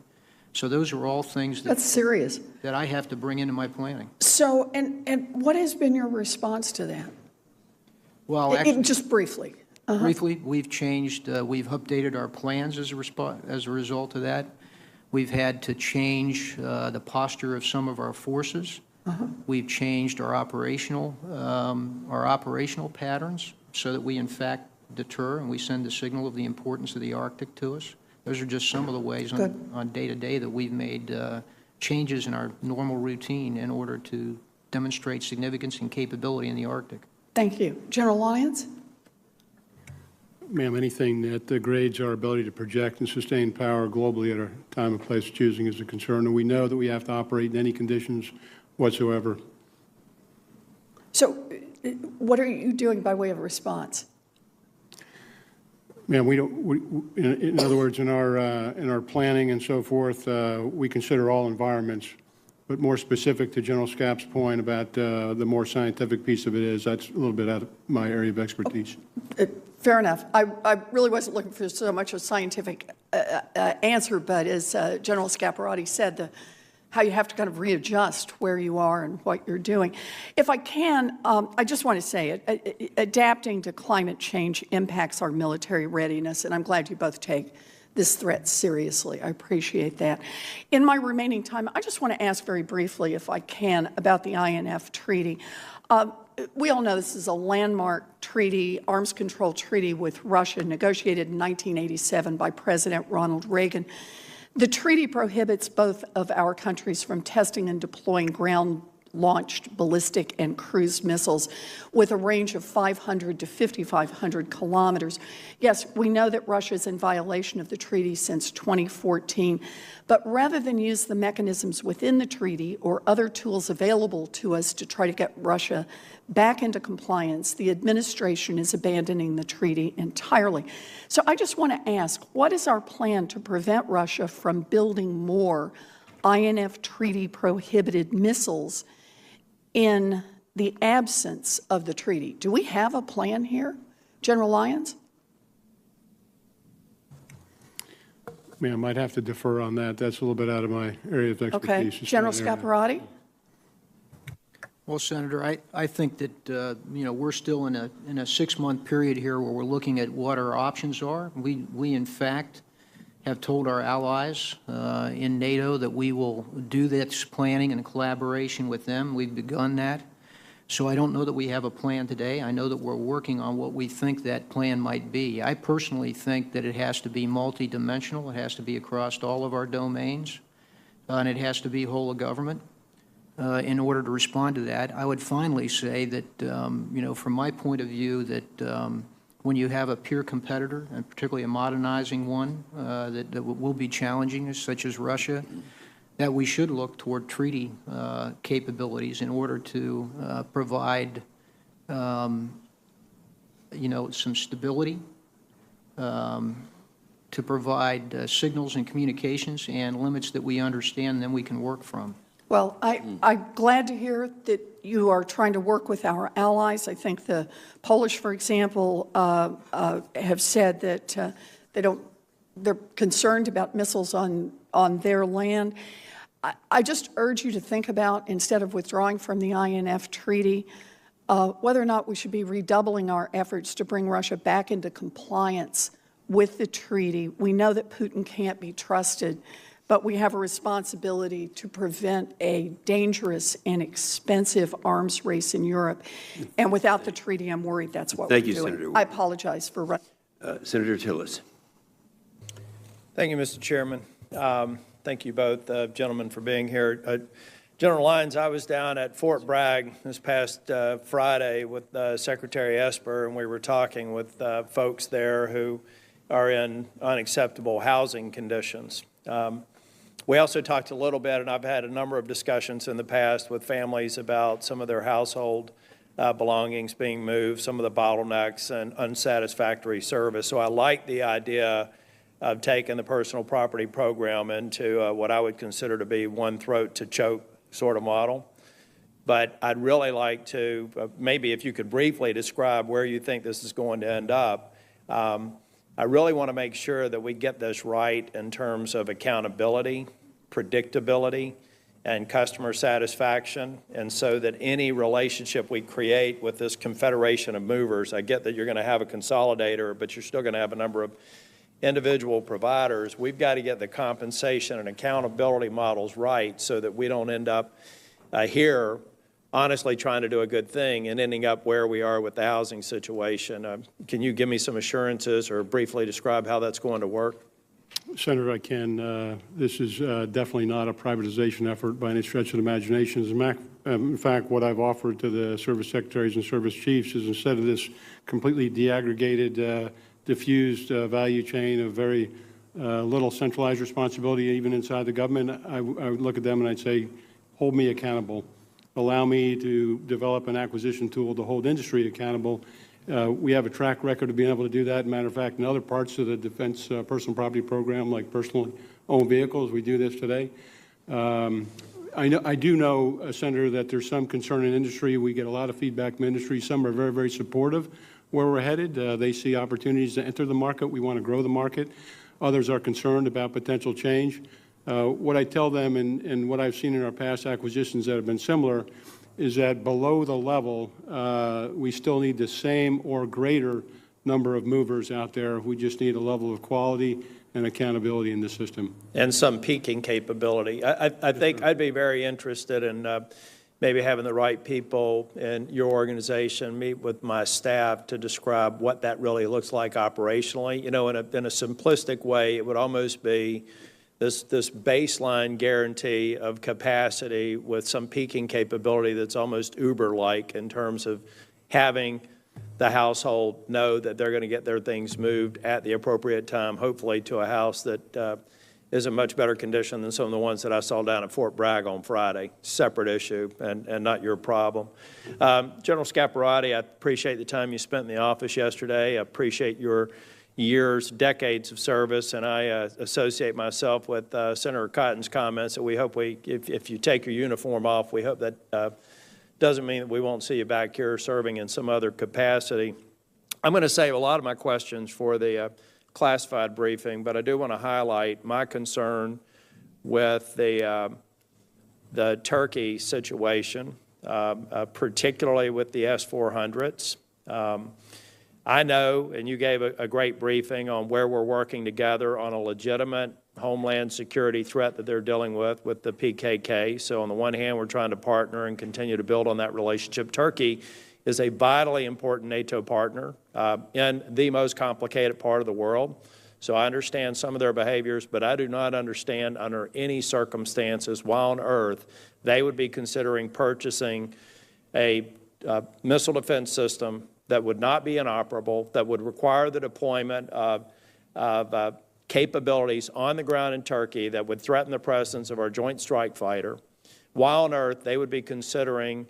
So those are all things That's serious. that I have to bring into my planning. So, and what has been your response to that? Well, actually, just briefly. Briefly, we've changed, we've updated our plans as a result of that. We've had to change the posture of some of our forces. We've changed our operational patterns so that we, in fact, deter and we send the signal of the importance of the Arctic to us. Those are just some of the ways on day-to-day that we've made changes in our normal routine in order to demonstrate significance and capability in the Arctic. Thank you. General Lyons? Ma'am, anything that degrades our ability to project and sustain power globally at our time and place of choosing is a concern, and we know that we have to operate in any conditions whatsoever. So what are you doing by way of response? Ma'am, in other words, in our planning and so forth, we consider all environments. But more specific to General Scap's point about the more scientific piece of it is, that's a little bit out of my area of expertise. Fair enough. I really wasn't looking for so much a scientific answer, but as General Scaparrotti said, how you have to kind of readjust where you are and what you're doing. If I can, I just want to say adapting to climate change impacts our military readiness, and I'm glad you both take this threat seriously. I appreciate that. In my remaining time, I just want to ask very briefly, if I can, about the INF Treaty. We all know this is a landmark treaty, arms control treaty with Russia, negotiated in 1987 by President Ronald Reagan. The treaty prohibits both of our countries from testing and deploying ground-launched ballistic and cruise missiles with a range of 500 to 5,500 kilometers. Yes, we know that Russia is in violation of the treaty since 2014, but rather than use the mechanisms within the treaty or other tools available to us to try to get Russia back into compliance, the administration is abandoning the treaty entirely. So I just want to ask, what is our plan to prevent Russia from building more INF treaty prohibited missiles in the absence of the treaty? Do we have a plan here? General Lyons? Ma'am, I'd have to defer on that. That's a little bit out of my area of expertise. Okay. General Scaparrotti? Well, Senator, I think that we're still in a 6-month period here where we're looking at what our options are. We in fact have told our allies in NATO that we will do this planning and collaboration with them. We've begun that. So I don't know that we have a plan today. I know that we're working on what we think that plan might be. I personally think that it has to be multidimensional. It has to be across all of our domains, and it has to be whole of government. In order to respond to that, I would finally say that, you know, from my point of view, that when you have a peer competitor, and particularly a modernizing one that will be challenging, such as Russia, that we should look toward treaty capabilities in order to provide, you know, some stability, to provide signals and communications and limits that we understand, and then we can work from. Well, I'm glad to hear that you are trying to work with our allies. I think the Polish, for example, have said that they're concerned about missiles on their land. I just urge you to think about, instead of withdrawing from the INF treaty, whether or not we should be redoubling our efforts to bring Russia back into compliance with the treaty. We know that Putin can't be trusted, but we have a responsibility to prevent a dangerous and expensive arms race in Europe. And without the treaty, I'm worried that's what we're doing. Thank you, Senator. I apologize for running. Senator Tillis. Thank you, Mr. Chairman. Thank you both, gentlemen, for being here. General Lyons, I was down at Fort Bragg this past Friday with Secretary Esper, and we were talking with folks there who are in unacceptable housing conditions. We also talked a little bit, and I've had a number of discussions in the past with families about some of their household belongings being moved, some of the bottlenecks and unsatisfactory service. So I like the idea of taking the personal property program into what I would consider to be one throat to choke sort of model. But I'd really like to, maybe if you could briefly describe where you think this is going to end up. I really want to make sure that we get this right in terms of accountability, predictability, and customer satisfaction, and so that any relationship we create with this confederation of movers, I get that you're going to have a consolidator, but you're still going to have a number of individual providers. We've got to get the compensation and accountability models right so that we don't end up here honestly trying to do a good thing and ending up where we are with the housing situation. Can you give me some assurances or briefly describe how that's going to work? Senator, I can. This is definitely not a privatization effort by any stretch of the imagination. In fact, what I've offered to the service secretaries and service chiefs is, instead of this completely deaggregated, diffused value chain of very little centralized responsibility even inside the government, I would look at them and I'd say, hold me accountable. Allow me to develop an acquisition tool to hold industry accountable. We have a track record of being able to do that. Matter of fact, in other parts of the defense personal property program, like personally owned vehicles, we do this today. I do know, Senator, that there's some concern in industry. We get a lot of feedback from industry. Some are very, very supportive where we're headed. They see opportunities to enter the market. We want to grow the market. Others are concerned about potential change. What I tell them, and what I've seen in our past acquisitions that have been similar, is that below the level, we still need the same or greater number of movers out there. We just need a level of quality and accountability in the system. And some peaking capability. I think I'd be very interested in maybe having the right people in your organization meet with my staff to describe what that really looks like operationally. You know, in a simplistic way, it would almost be this baseline guarantee of capacity with some peaking capability that's almost Uber-like in terms of having the household know that they're going to get their things moved at the appropriate time, hopefully to a house that is in much better condition than some of the ones that I saw down at Fort Bragg on Friday. Separate issue and not your problem. General Scaparrotti, I appreciate the time you spent in the office yesterday. I appreciate your years, decades of service, and I associate myself with Senator Cotton's comments that we hope if you take your uniform off, we hope that doesn't mean that we won't see you back here serving in some other capacity. I'm going to save a lot of my questions for the classified briefing, but I do want to highlight my concern with the Turkey situation, particularly with the S-400s. I know, and you gave a great briefing on where we're working together on a legitimate homeland security threat that they're dealing with the PKK. So on the one hand, we're trying to partner and continue to build on that relationship. Turkey is a vitally important NATO partner in the most complicated part of the world. So I understand some of their behaviors, but I do not understand under any circumstances why on earth they would be considering purchasing a missile defense system that would not be inoperable, that would require the deployment of capabilities on the ground in Turkey that would threaten the presence of our Joint Strike Fighter. Why on earth they would be considering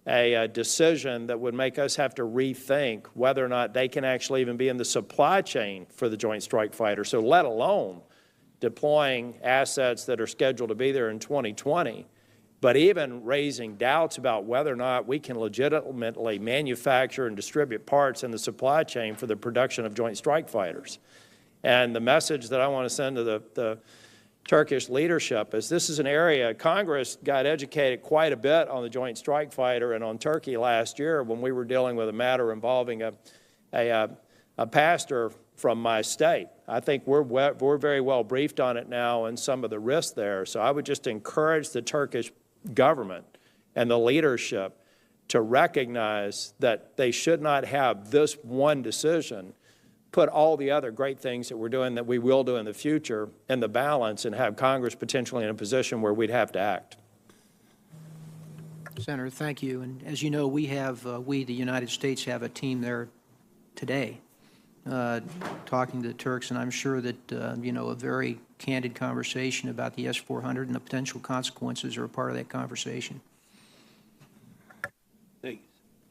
a decision that would make us have to rethink whether or not they can actually even be in the supply chain for the Joint Strike Fighter, so let alone deploying assets that are scheduled to be there in 2020, but even raising doubts about whether or not we can legitimately manufacture and distribute parts in the supply chain for the production of Joint Strike Fighters. And the message that I want to send to the Turkish leadership is this is an area, Congress got educated quite a bit on the Joint Strike Fighter and on Turkey last year when we were dealing with a matter involving a pastor from my state. I think we're very well briefed on it now and some of the risks there. So I would just encourage the Turkish government and the leadership to recognize that they should not have this one decision put all the other great things that we're doing that we will do in the future in the balance and have Congress potentially in a position where we'd have to act. Senator, thank you. And as you know, we, the United States, have a team there today talking to the Turks, and I'm sure that, a very candid conversation about the S-400 and the potential consequences are a part of that conversation. Thank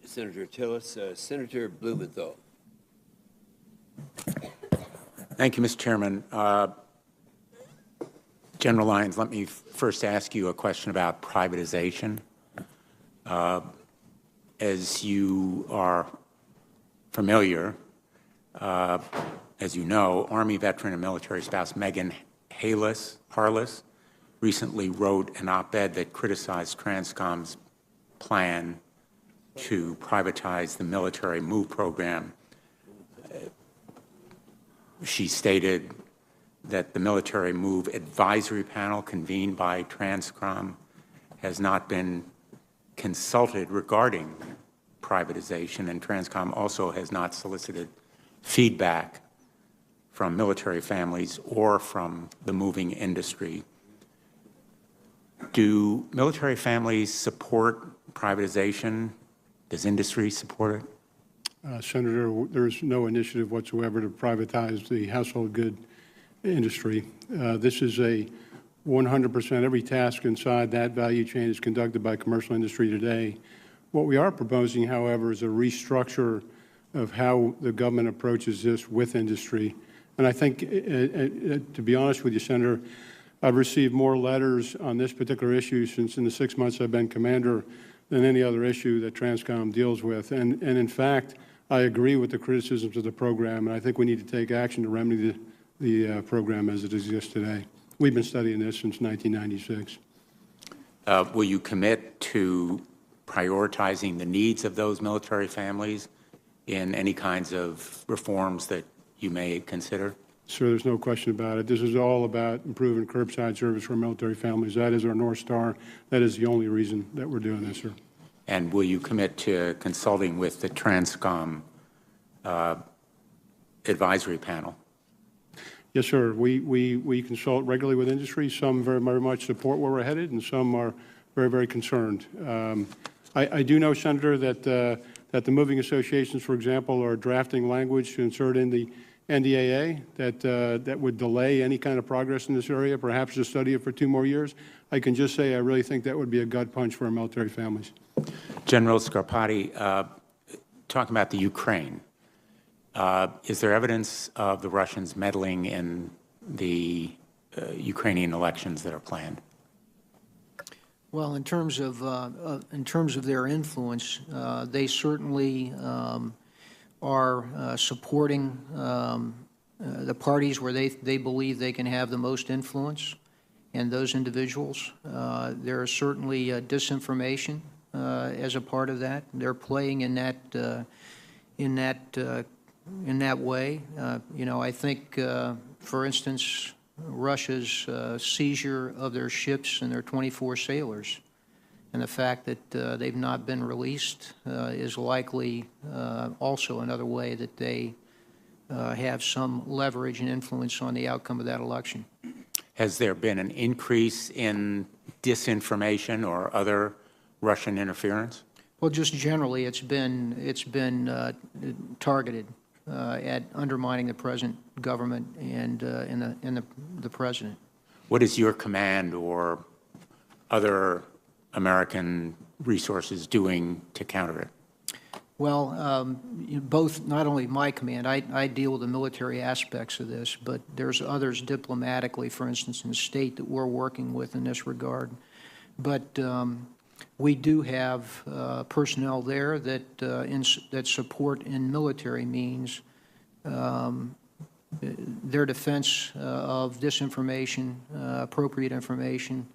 you, Senator Tillis. Senator Blumenthal. Thank you, Mr. Chairman. General Lyons, let me first ask you a question about privatization. As you are familiar, as you know, Army veteran and military spouse Megan Harless recently wrote an op-ed that criticized Transcom's plan to privatize the military MOVE program. She stated that the military MOVE advisory panel convened by Transcom has not been consulted regarding privatization, and Transcom also has not solicited feedback from military families or from the moving industry. Do military families support privatization? Does industry support it? Senator, there's no initiative whatsoever to privatize the household good industry. This is a 100%, every task inside that value chain is conducted by commercial industry today. What we are proposing, however, is a restructure of how the government approaches this with industry. And I think, to be honest with you, Senator, I've received more letters on this particular issue since in the 6 months I've been commander than any other issue that Transcom deals with. And in fact, I agree with the criticisms of the program, and I think we need to take action to remedy the program as it exists today. We've been studying this since 1996. Will you commit to prioritizing the needs of those military families in any kinds of reforms that you may consider? Sir, there's no question about it. This is all about improving curbside service for military families. That is our North Star. That is the only reason that we're doing this, sir. And will you commit to consulting with the Transcom advisory panel? Yes, sir. We consult regularly with industry. Some very much support where we're headed, and some are very, very concerned. I do know, Senator, that the moving associations, for example, are drafting language to insert in the NDAA that would delay any kind of progress in this area, perhaps to study it for 2 more years. I can just say I really think that would be a gut punch for our military families. General Scaparrotti, talking about the Ukraine, is there evidence of the Russians meddling in the Ukrainian elections that are planned? Well, in terms of their influence, they certainly are supporting the parties where they believe they can have the most influence, and those individuals. There is certainly disinformation as a part of that. They're playing in that in that way. You know, I think, for instance, Russia's seizure of their ships and their 24 sailors, and the fact that they've not been released is likely also another way that they have some leverage and influence on the outcome of that election. Has there been an increase in disinformation or other Russian interference? Well, just generally, it's been targeted at undermining the present government and the president. What is your command or other American resources doing to counter it? Well, both, not only my command, I deal with the military aspects of this, but there's others diplomatically, for instance, in the state that we're working with in this regard. But we do have personnel there that support in military means their defense of disinformation, appropriate information,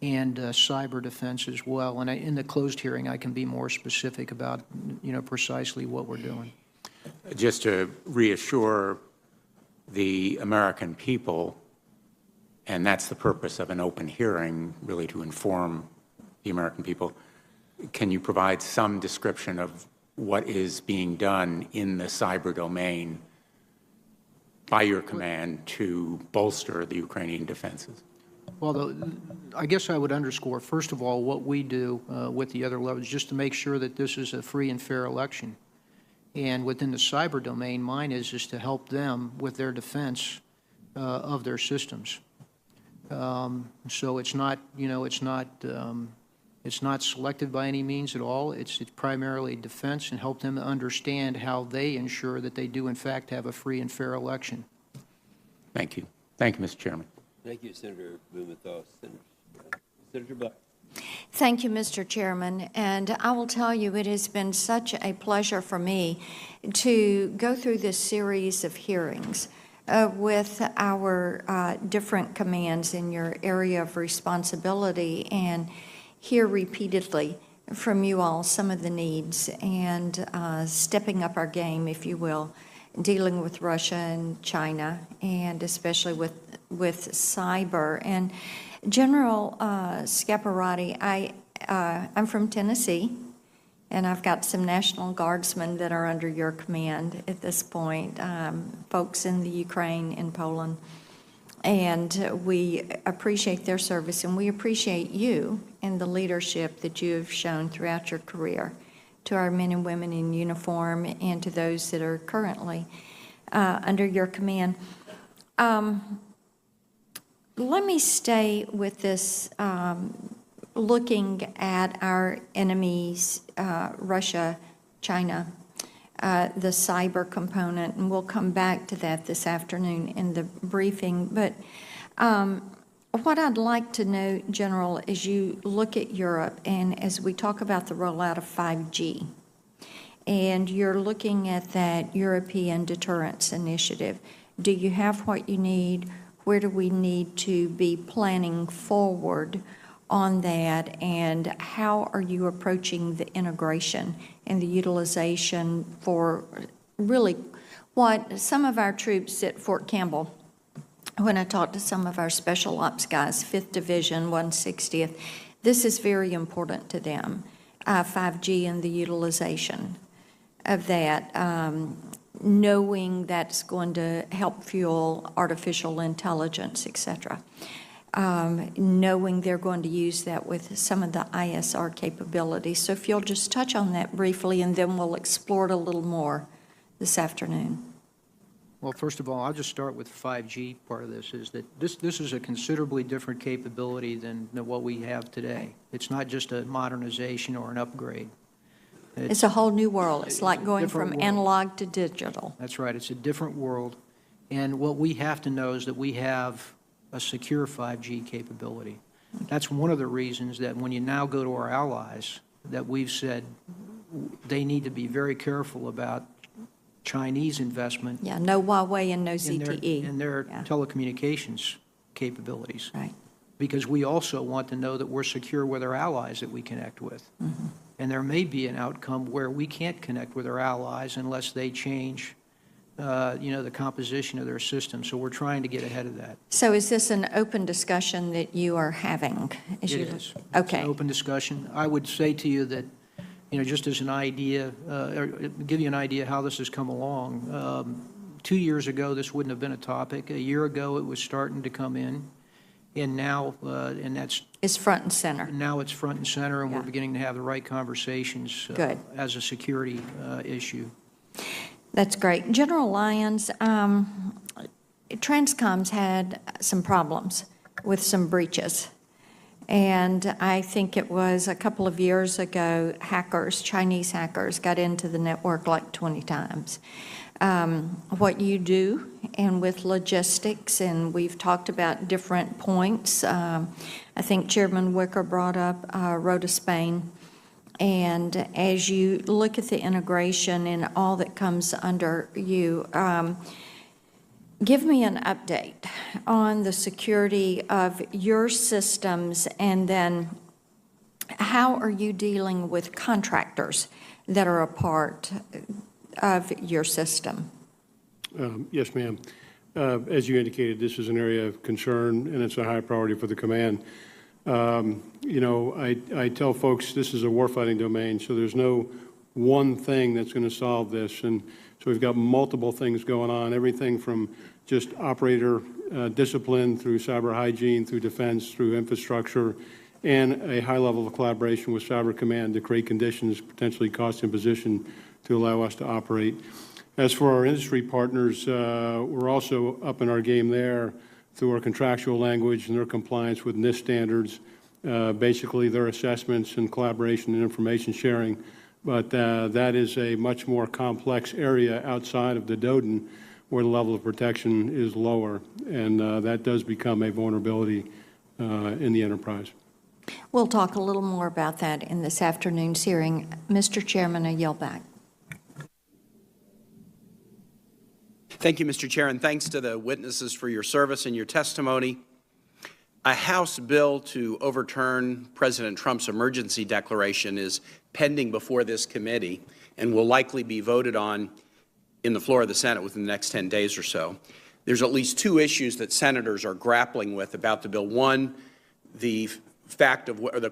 and cyber defense as well. And in the closed hearing, I can be more specific about, precisely what we're doing. Just to reassure the American people, and that's the purpose of an open hearing, really to inform the American people, can you provide some description of what is being done in the cyber domain by your command to bolster the Ukrainian defenses? Well, I guess I would underscore, first of all, what we do with the other levels, just to make sure that this is a free and fair election. And within the cyber domain, mine is to help them with their defense of their systems. So it's not, it's not selective by any means at all. It's primarily defense, and help them understand how they ensure that they do, in fact, have a free and fair election. Thank you. Thank you, Mr. Chairman. Thank you, Senator Blumenthal. Senator Black. Thank you, Mr. Chairman. And I will tell you, it has been such a pleasure for me to go through this series of hearings with our different commands in your area of responsibility, and hear repeatedly from you all some of the needs and stepping up our game, if you will, dealing with Russia and China, and especially with cyber. And General Scaparrotti, I'm from Tennessee, and I've got some National Guardsmen that are under your command at this point, folks in the Ukraine and Poland. And we appreciate their service, and we appreciate you and the leadership that you have shown throughout your career to our men and women in uniform and to those that are currently under your command. Let me stay with this, looking at our enemies, Russia, China, the cyber component, and we'll come back to that this afternoon in the briefing. But what I'd like to know, General, as you look at Europe and as we talk about the rollout of 5G, and you're looking at that European Deterrence Initiative, do you have what you need? Where do we need to be planning forward on that, and how are you approaching the integration and the utilization for really what some of our troops at Fort Campbell, when I talk to some of our special ops guys, 5th Division, 160th, this is very important to them, 5G and the utilization of that, knowing that's going to help fuel artificial intelligence, et cetera. Knowing they're going to use that with some of the ISR capabilities. So if you'll just touch on that briefly, and then we'll explore it a little more this afternoon. Well, first of all, I'll just start with 5G part of this, is that this is a considerably different capability than what we have today. It's not just a modernization or an upgrade. It's a whole new world. It's like going from analog to digital. That's right. It's a different world. And what we have to know is that we have a secure 5G capability. That's one of the reasons that when you now go to our allies, that we've said they need to be very careful about Chinese investment. Yeah, no Huawei and no ZTE. In their telecommunications capabilities. Right. Because we also want to know that we're secure with our allies that we connect with. And there may be an outcome where we can't connect with our allies unless they change the composition of their system. So we're trying to get ahead of that. So is this an open discussion that you are having? It is. Okay. It's an open discussion. I would say to you that, just as an idea, or give you an idea how this has come along. 2 years ago, this wouldn't have been a topic. A year ago, it was starting to come in. And now, It's front and center. Now it's front and center, and Yeah. we're beginning to have the right conversations Good. as a security issue. That's great. General Lyons, Transcom's had some problems with some breaches. And I think it was a couple of years ago, Chinese hackers got into the network like 20 times. What you do, and with logistics, and we've talked about different points. I think Chairman Wicker brought up Road to Spain. And as you look at the integration and all that comes under you, give me an update on the security of your systems, and then how are you dealing with contractors that are a part of your system? Yes, ma'am. As you indicated, this is an area of concern, and it's a high priority for the command. I tell folks this is a warfighting domain, so there's no one thing that's going to solve this. And so we've got multiple things going on, everything from just operator discipline through cyber hygiene, through defense, through infrastructure, and a high level of collaboration with Cyber Command to create conditions, potentially cost imposition, to allow us to operate. As for our industry partners, we're also up in our game there through our contractual language and their compliance with NIST standards, basically their assessments and collaboration and information sharing. But that is a much more complex area outside of the DODN, where the level of protection is lower, and that does become a vulnerability in the enterprise. We'll talk a little more about that in this afternoon's hearing. Mr. Chairman, I yield back. Thank you, Mr. Chair, and thanks to the witnesses for your service and your testimony. A House bill to overturn President Trump's emergency declaration is pending before this committee and will likely be voted on in the floor of the Senate within the next 10 days or so. There's at least two issues that senators are grappling with about the bill. One, the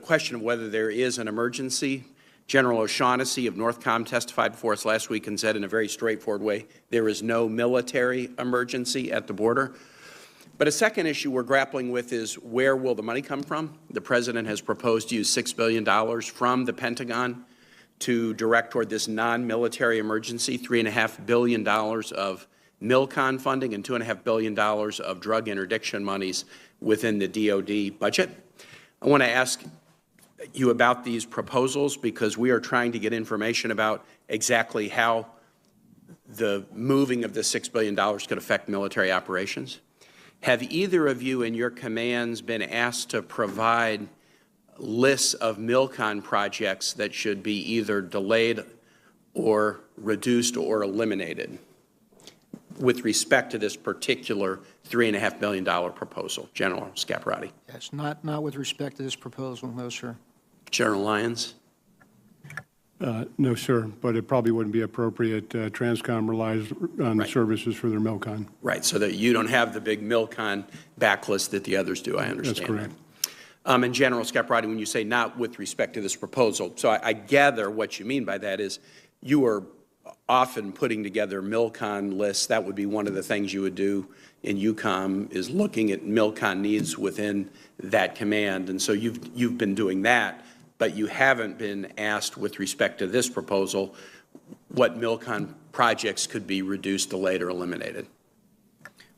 question of whether there is an emergency. General O'Shaughnessy of Northcom testified before us last week and said in a very straightforward way, there is no military emergency at the border. But a second issue we're grappling with is, where will the money come from? The President has proposed to use $6 billion from the Pentagon to direct toward this non-military emergency, $3.5 billion of MILCON funding and $2.5 billion of drug interdiction monies within the DOD budget. I want to ask you about these proposals because we are trying to get information about exactly how the moving of the $6 billion could affect military operations. Have either of you in your commands been asked to provide lists of MILCON projects that should be either delayed or reduced or eliminated with respect to this particular $3.5 billion proposal? General Scaparrotti. Yes, not with respect to this proposal, no, sir. General Lyons. No, sir, but it probably wouldn't be appropriate. Transcom relies on the services for their MILCON. Right, so that you don't have the big MILCON backlist that the others do, I understand. That's correct. And General Scaparrotti, when you say not with respect to this proposal, so I gather what you mean by that is you are often putting together MILCON lists. That would be one of the things you would do in EUCOM, is looking at MILCON needs within that command. And so you've been doing that, but you haven't been asked with respect to this proposal what MILCON projects could be reduced, delayed, or eliminated.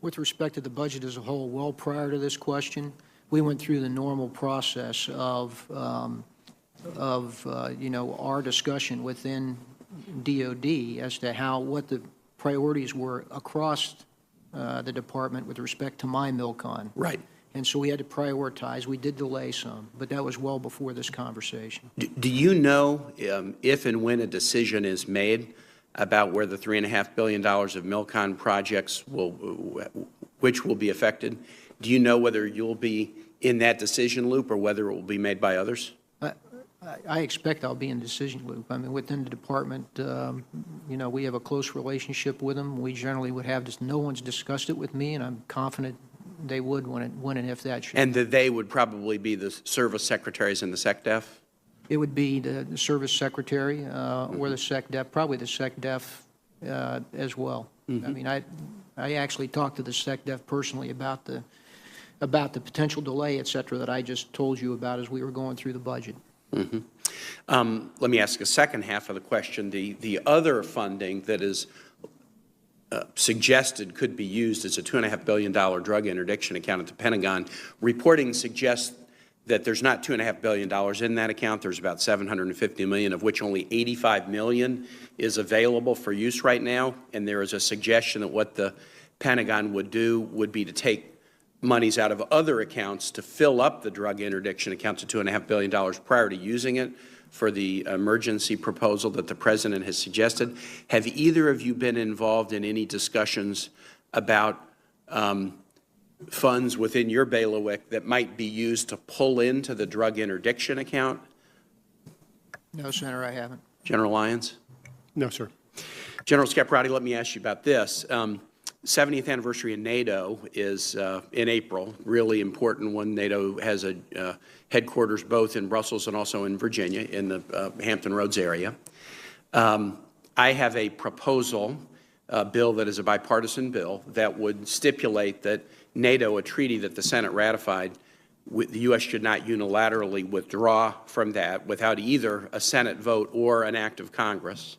With respect to the budget as a whole, well prior to this question, we went through the normal process of our discussion within DOD as to what the priorities were across the department with respect to my MILCON. Right. And so we had to prioritize. We did delay some, but that was well before this conversation. Do you know if and when a decision is made about where the $3.5 billion of MILCON projects which will be affected? Do you know whether you'll be in that decision loop or whether it will be made by others? I expect I'll be in the decision loop. I mean, within the department, you know, we have a close relationship with them. We generally would have this. No one's discussed it with me, and I'm confident they would when and if that should. And that they would probably be the service secretaries in the SecDef? It would be the service secretary or the SecDef, probably the SecDef as well. I mean, I actually talked to the SecDef personally about the potential delay, et cetera, that I just told you about as we were going through the budget. Let me ask a second half of the question. The other funding that is suggested could be used as a $2.5 billion drug interdiction account at the Pentagon. Reporting suggests that there's not $2.5 billion in that account. There's about $750 million, of which only $85 million is available for use right now. And there is a suggestion that what the Pentagon would do would be to take monies out of other accounts to fill up the drug interdiction account to $2.5 billion prior to using it for the emergency proposal that the President has suggested. Have either of you been involved in any discussions about funds within your bailiwick that might be used to pull into the drug interdiction account? No, Senator, I haven't. General Lyons? No, sir. General Scaparrotti, let me ask you about this. 70th anniversary of NATO is in April, really important one. NATO has a headquarters both in Brussels and also in Virginia in the Hampton Roads area. I have a proposal, bill that is a bipartisan bill, that would stipulate that NATO, a treaty that the Senate ratified, the U.S. should not unilaterally withdraw from that without either a Senate vote or an act of Congress.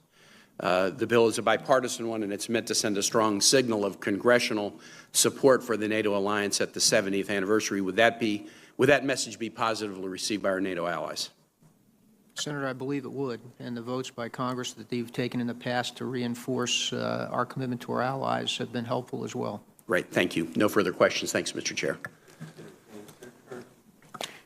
The bill is a bipartisan one, and it's meant to send a strong signal of congressional support for the NATO alliance at the 70th anniversary. Would that message be positively received by our NATO allies? Senator, I believe it would, and the votes by Congress that they've taken in the past to reinforce our commitment to our allies have been helpful as well. Great, thank you. No further questions. Thanks, Mr. Chair.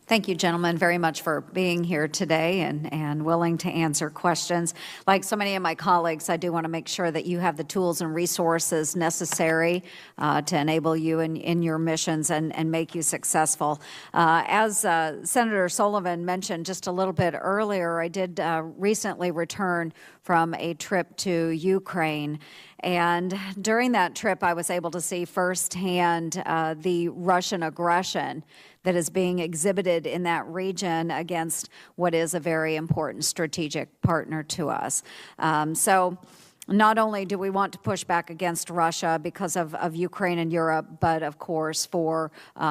Thank you, gentlemen, very much for being here today and willing to answer questions. Like so many of my colleagues, I do want to make sure that you have the tools and resources necessary to enable you in your missions and make you successful. As Senator Sullivan mentioned just a little bit earlier, I did recently return from a trip to Ukraine. And during that trip, I was able to see firsthand the Russian aggression that is being exhibited in that region against what is a very important strategic partner to us. So not only do we want to push back against Russia because of Ukraine and Europe, but of course for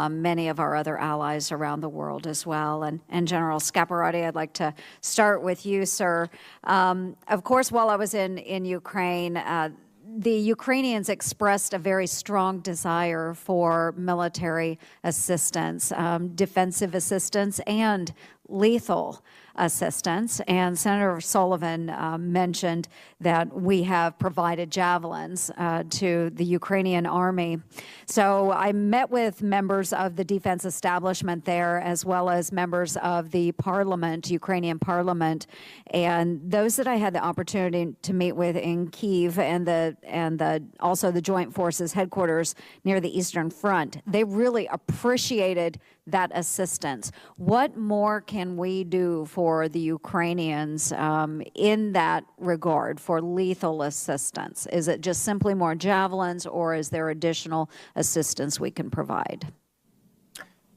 many of our other allies around the world as well. And General Scaparrotti, I'd like to start with you, sir. Of course, while I was in Ukraine, the Ukrainians expressed a very strong desire for military assistance, defensive assistance, and lethal assistance. And Senator Sullivan mentioned that we have provided javelins to the Ukrainian army. So I met with members of the defense establishment there, as well as members of the parliament, Ukrainian parliament, and those that I had the opportunity to meet with in Kyiv and also the Joint Forces headquarters near the Eastern Front. They really appreciated that assistance. What more can we do for the Ukrainians in that regard for lethal assistance? Is it just simply more javelins, or is there additional assistance we can provide?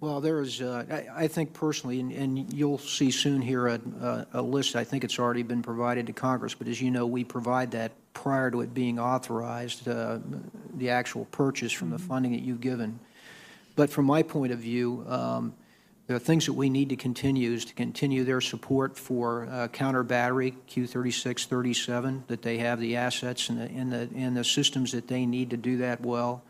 Well, there is, I think personally, and you'll see soon here a list. I think it's already been provided to Congress, but as you know, we provide that prior to it being authorized, the actual purchase from the funding that you've given. But from my point of view, there are things that we need to continue is to continue their support for counter battery Q-36, 37, that they have the assets and the systems that they need to do that well.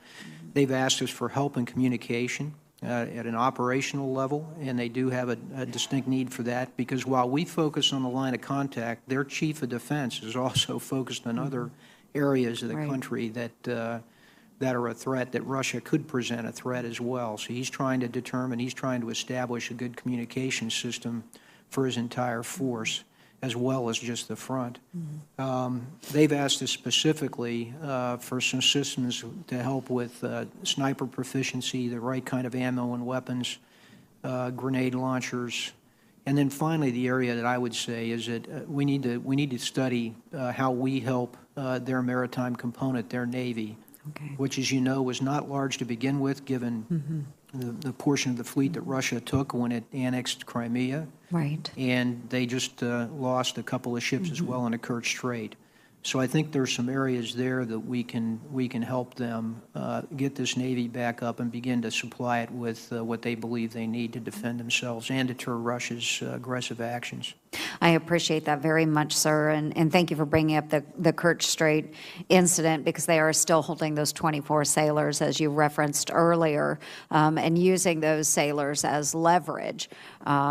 They've asked us for help in communication at an operational level, and they do have a distinct need for that, because while we focus on the line of contact, their chief of defense is also focused on other areas of the country that are a threat, that Russia could present a threat as well. So he's trying to establish a good communication system for his entire force, as well as just the front. They've asked us specifically for some systems to help with sniper proficiency, the right kind of ammo and weapons, grenade launchers, And then finally, the area that I would say is that we need to study how we help their maritime component, their Navy, which, as you know, was not large to begin with, given the portion of the fleet that Russia took when it annexed Crimea. Right. And they just lost a couple of ships as well in the Kerch Strait. So I think there's some areas there that we can help them get this Navy back up and begin to supply it with what they believe they need to defend themselves and deter Russia's aggressive actions. I appreciate that very much, sir, and thank you for bringing up the Kerch Strait incident, because they are still holding those 24 sailors, as you referenced earlier, and using those sailors as leverage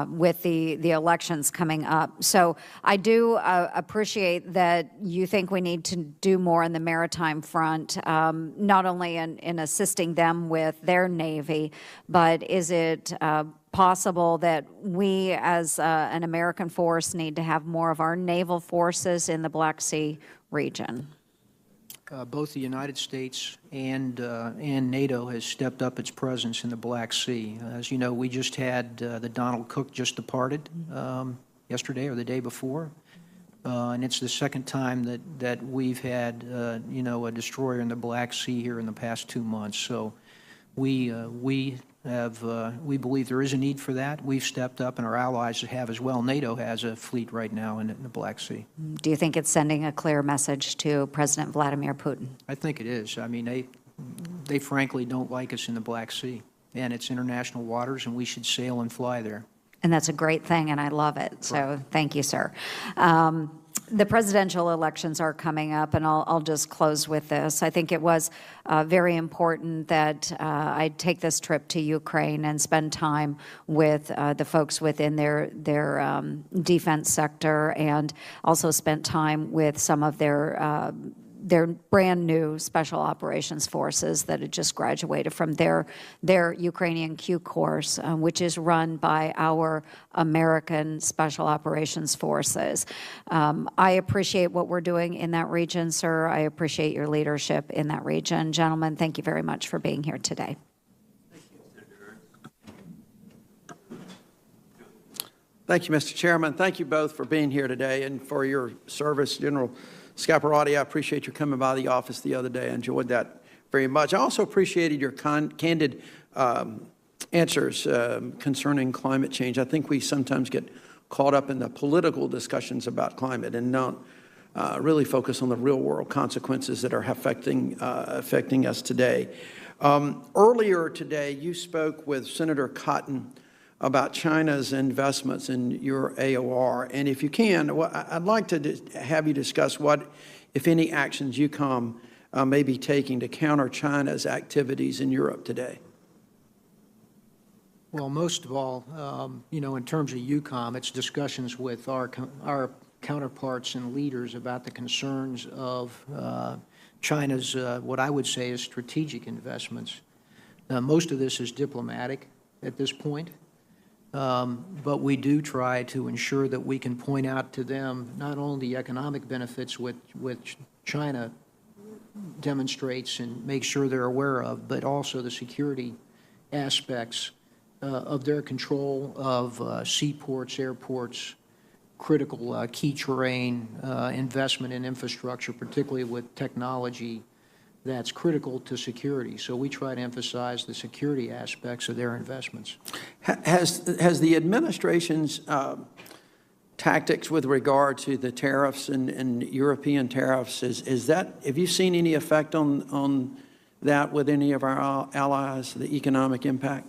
with the elections coming up. So I do appreciate that you think we need to do more on the maritime front, not only in assisting them with their Navy, but is it possible that we as an American force need to have more of our naval forces in the Black Sea region? Both the United States and NATO has stepped up its presence in the Black Sea. As you know, we just had the Donald Cook just departed yesterday or the day before, and it's the second time that we've had a destroyer in the Black Sea here in the past 2 months. So we believe there is a need for that. We've stepped up, and our allies have as well. NATO has a fleet right now in the Black Sea. Do you think it's sending a clear message to President Vladimir Putin? I think it is. I mean, they frankly don't like us in the Black Sea, and it's international waters, and we should sail and fly there. And that's a great thing, and I love it. So thank you, sir. The presidential elections are coming up, and I'll just close with this. I think it was very important that I take this trip to Ukraine and spend time with the folks within their defense sector, and also spent time with some of their brand new special operations forces that had just graduated from their Ukrainian Q course, which is run by our American special operations forces. I appreciate what we're doing in that region, sir. I appreciate your leadership in that region. Gentlemen, thank you very much for being here today. Thank you, Mr. Chairman. Thank you both for being here today and for your service. General Scaparrotti, I appreciate your coming by the office the other day. I enjoyed that very much. I also appreciated your candid answers concerning climate change. I think we sometimes get caught up in the political discussions about climate and don't really focus on the real-world consequences that are affecting us today. Earlier today, you spoke with Senator Cotton about China's investments in your AOR. And if you can, I'd like to have you discuss what, if any, actions UCOM may be taking to counter China's activities in Europe today. Well, most of all, in terms of UCOM, it's discussions with our counterparts and leaders about the concerns of China's, what I would say is strategic investments. Most of this is diplomatic at this point. But we do try to ensure that we can point out to them not only the economic benefits which China demonstrates and make sure they're aware of, but also the security aspects of their control of seaports, airports, critical key terrain, investment in infrastructure, particularly with technology that's critical to security. So we try to emphasize the security aspects of their investments. Has the administration's tactics with regard to the tariffs and European tariffs, have you seen any effect on that with any of our allies, the economic impact?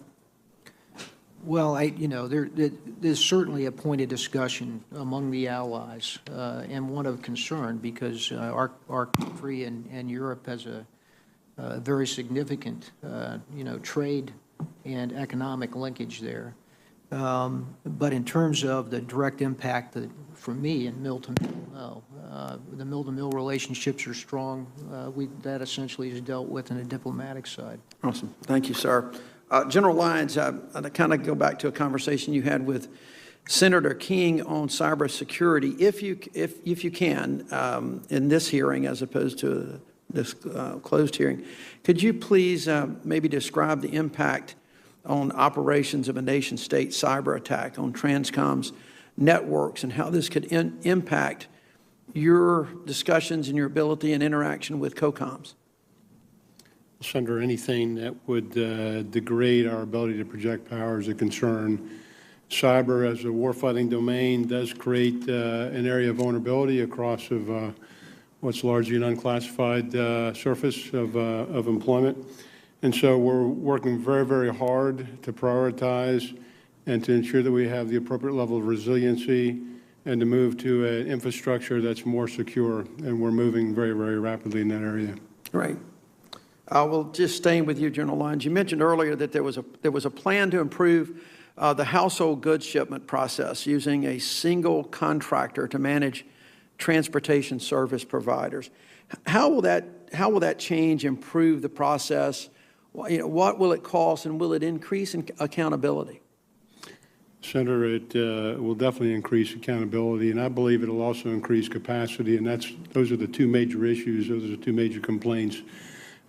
Well, there's certainly a point of discussion among the allies and one of concern, because our country and Europe has a very significant, trade and economic linkage there. But in terms of the direct impact for me and mill to mill, no. The mill to mill relationships are strong. That essentially is dealt with in a diplomatic side. Awesome. Thank you, sir. General Lyons, I kind of go back to a conversation you had with Senator King on cybersecurity. If you can, in this hearing as opposed to this closed hearing, could you please maybe describe the impact on operations of a nation-state cyber attack on Transcom's networks and how this could impact your discussions and your ability and interaction with COCOMs? Senator, anything that would degrade our ability to project power is a concern. Cyber as a warfighting domain does create an area of vulnerability across of what's largely an unclassified surface of employment. And so we're working very, very hard to prioritize and to ensure that we have the appropriate level of resiliency and to move to an infrastructure that's more secure. And we're moving very, very rapidly in that area. Right. Well, just staying with you, General Lyons, you mentioned earlier that there was a plan to improve the household goods shipment process using a single contractor to manage transportation service providers. How will that change improve the process? What will it cost, and will it increase accountability? Senator, it will definitely increase accountability, and I believe it will also increase capacity, and those are the two major issues. Those are the two major complaints.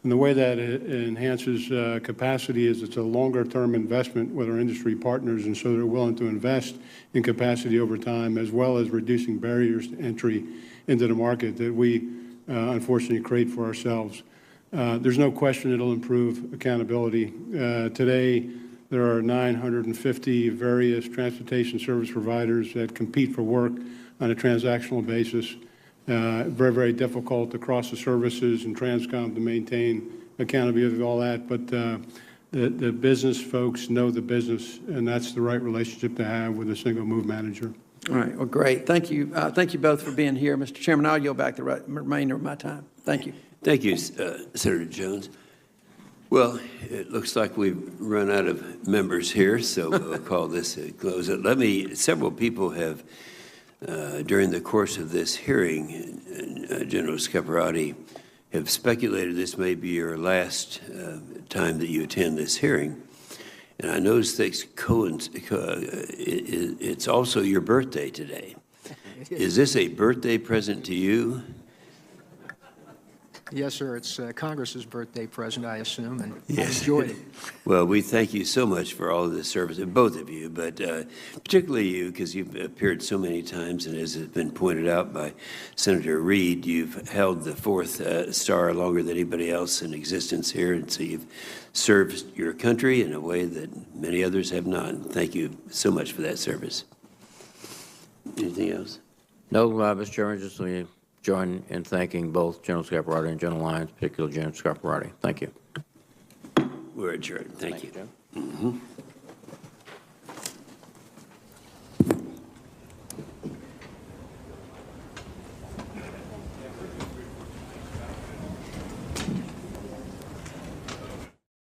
And the way that it enhances capacity is it's a longer-term investment with our industry partners, and so they're willing to invest in capacity over time, as well as reducing barriers to entry into the market that we unfortunately create for ourselves. There's no question it'll improve accountability. Today, there are 950 various transportation service providers that compete for work on a transactional basis. Very, very difficult across the services and Transcom to maintain accountability of all that. But the business folks know the business, and that's the right relationship to have with a single move manager. All right. Well, great. Thank you. Thank you both for being here. Mr. Chairman, I'll yield back the remainder of my time. Thank you. Thank you, Senator Jones. Well, it looks like we've run out of members here, so we'll call this a close. Several people have, during the course of this hearing, General Scaparrotti, have speculated this may be your last time that you attend this hearing. And I notice that it's also your birthday today. Is this a birthday present to you? Yes, sir. It's Congress's birthday present, I assume, and yes. I enjoyed it. Well, we thank you so much for all of this service, both of you, but particularly you, because you've appeared so many times, and as has been pointed out by Senator Reid, you've held the fourth star longer than anybody else in existence here, and so you've served your country in a way that many others have not. Thank you so much for that service. Anything else? No, Mr. Chairman, just let me join in thanking both General Scaparrotti and General Lyons, particularly General Scaparrotti. Thank you. We're adjourned. Thank you. Jim.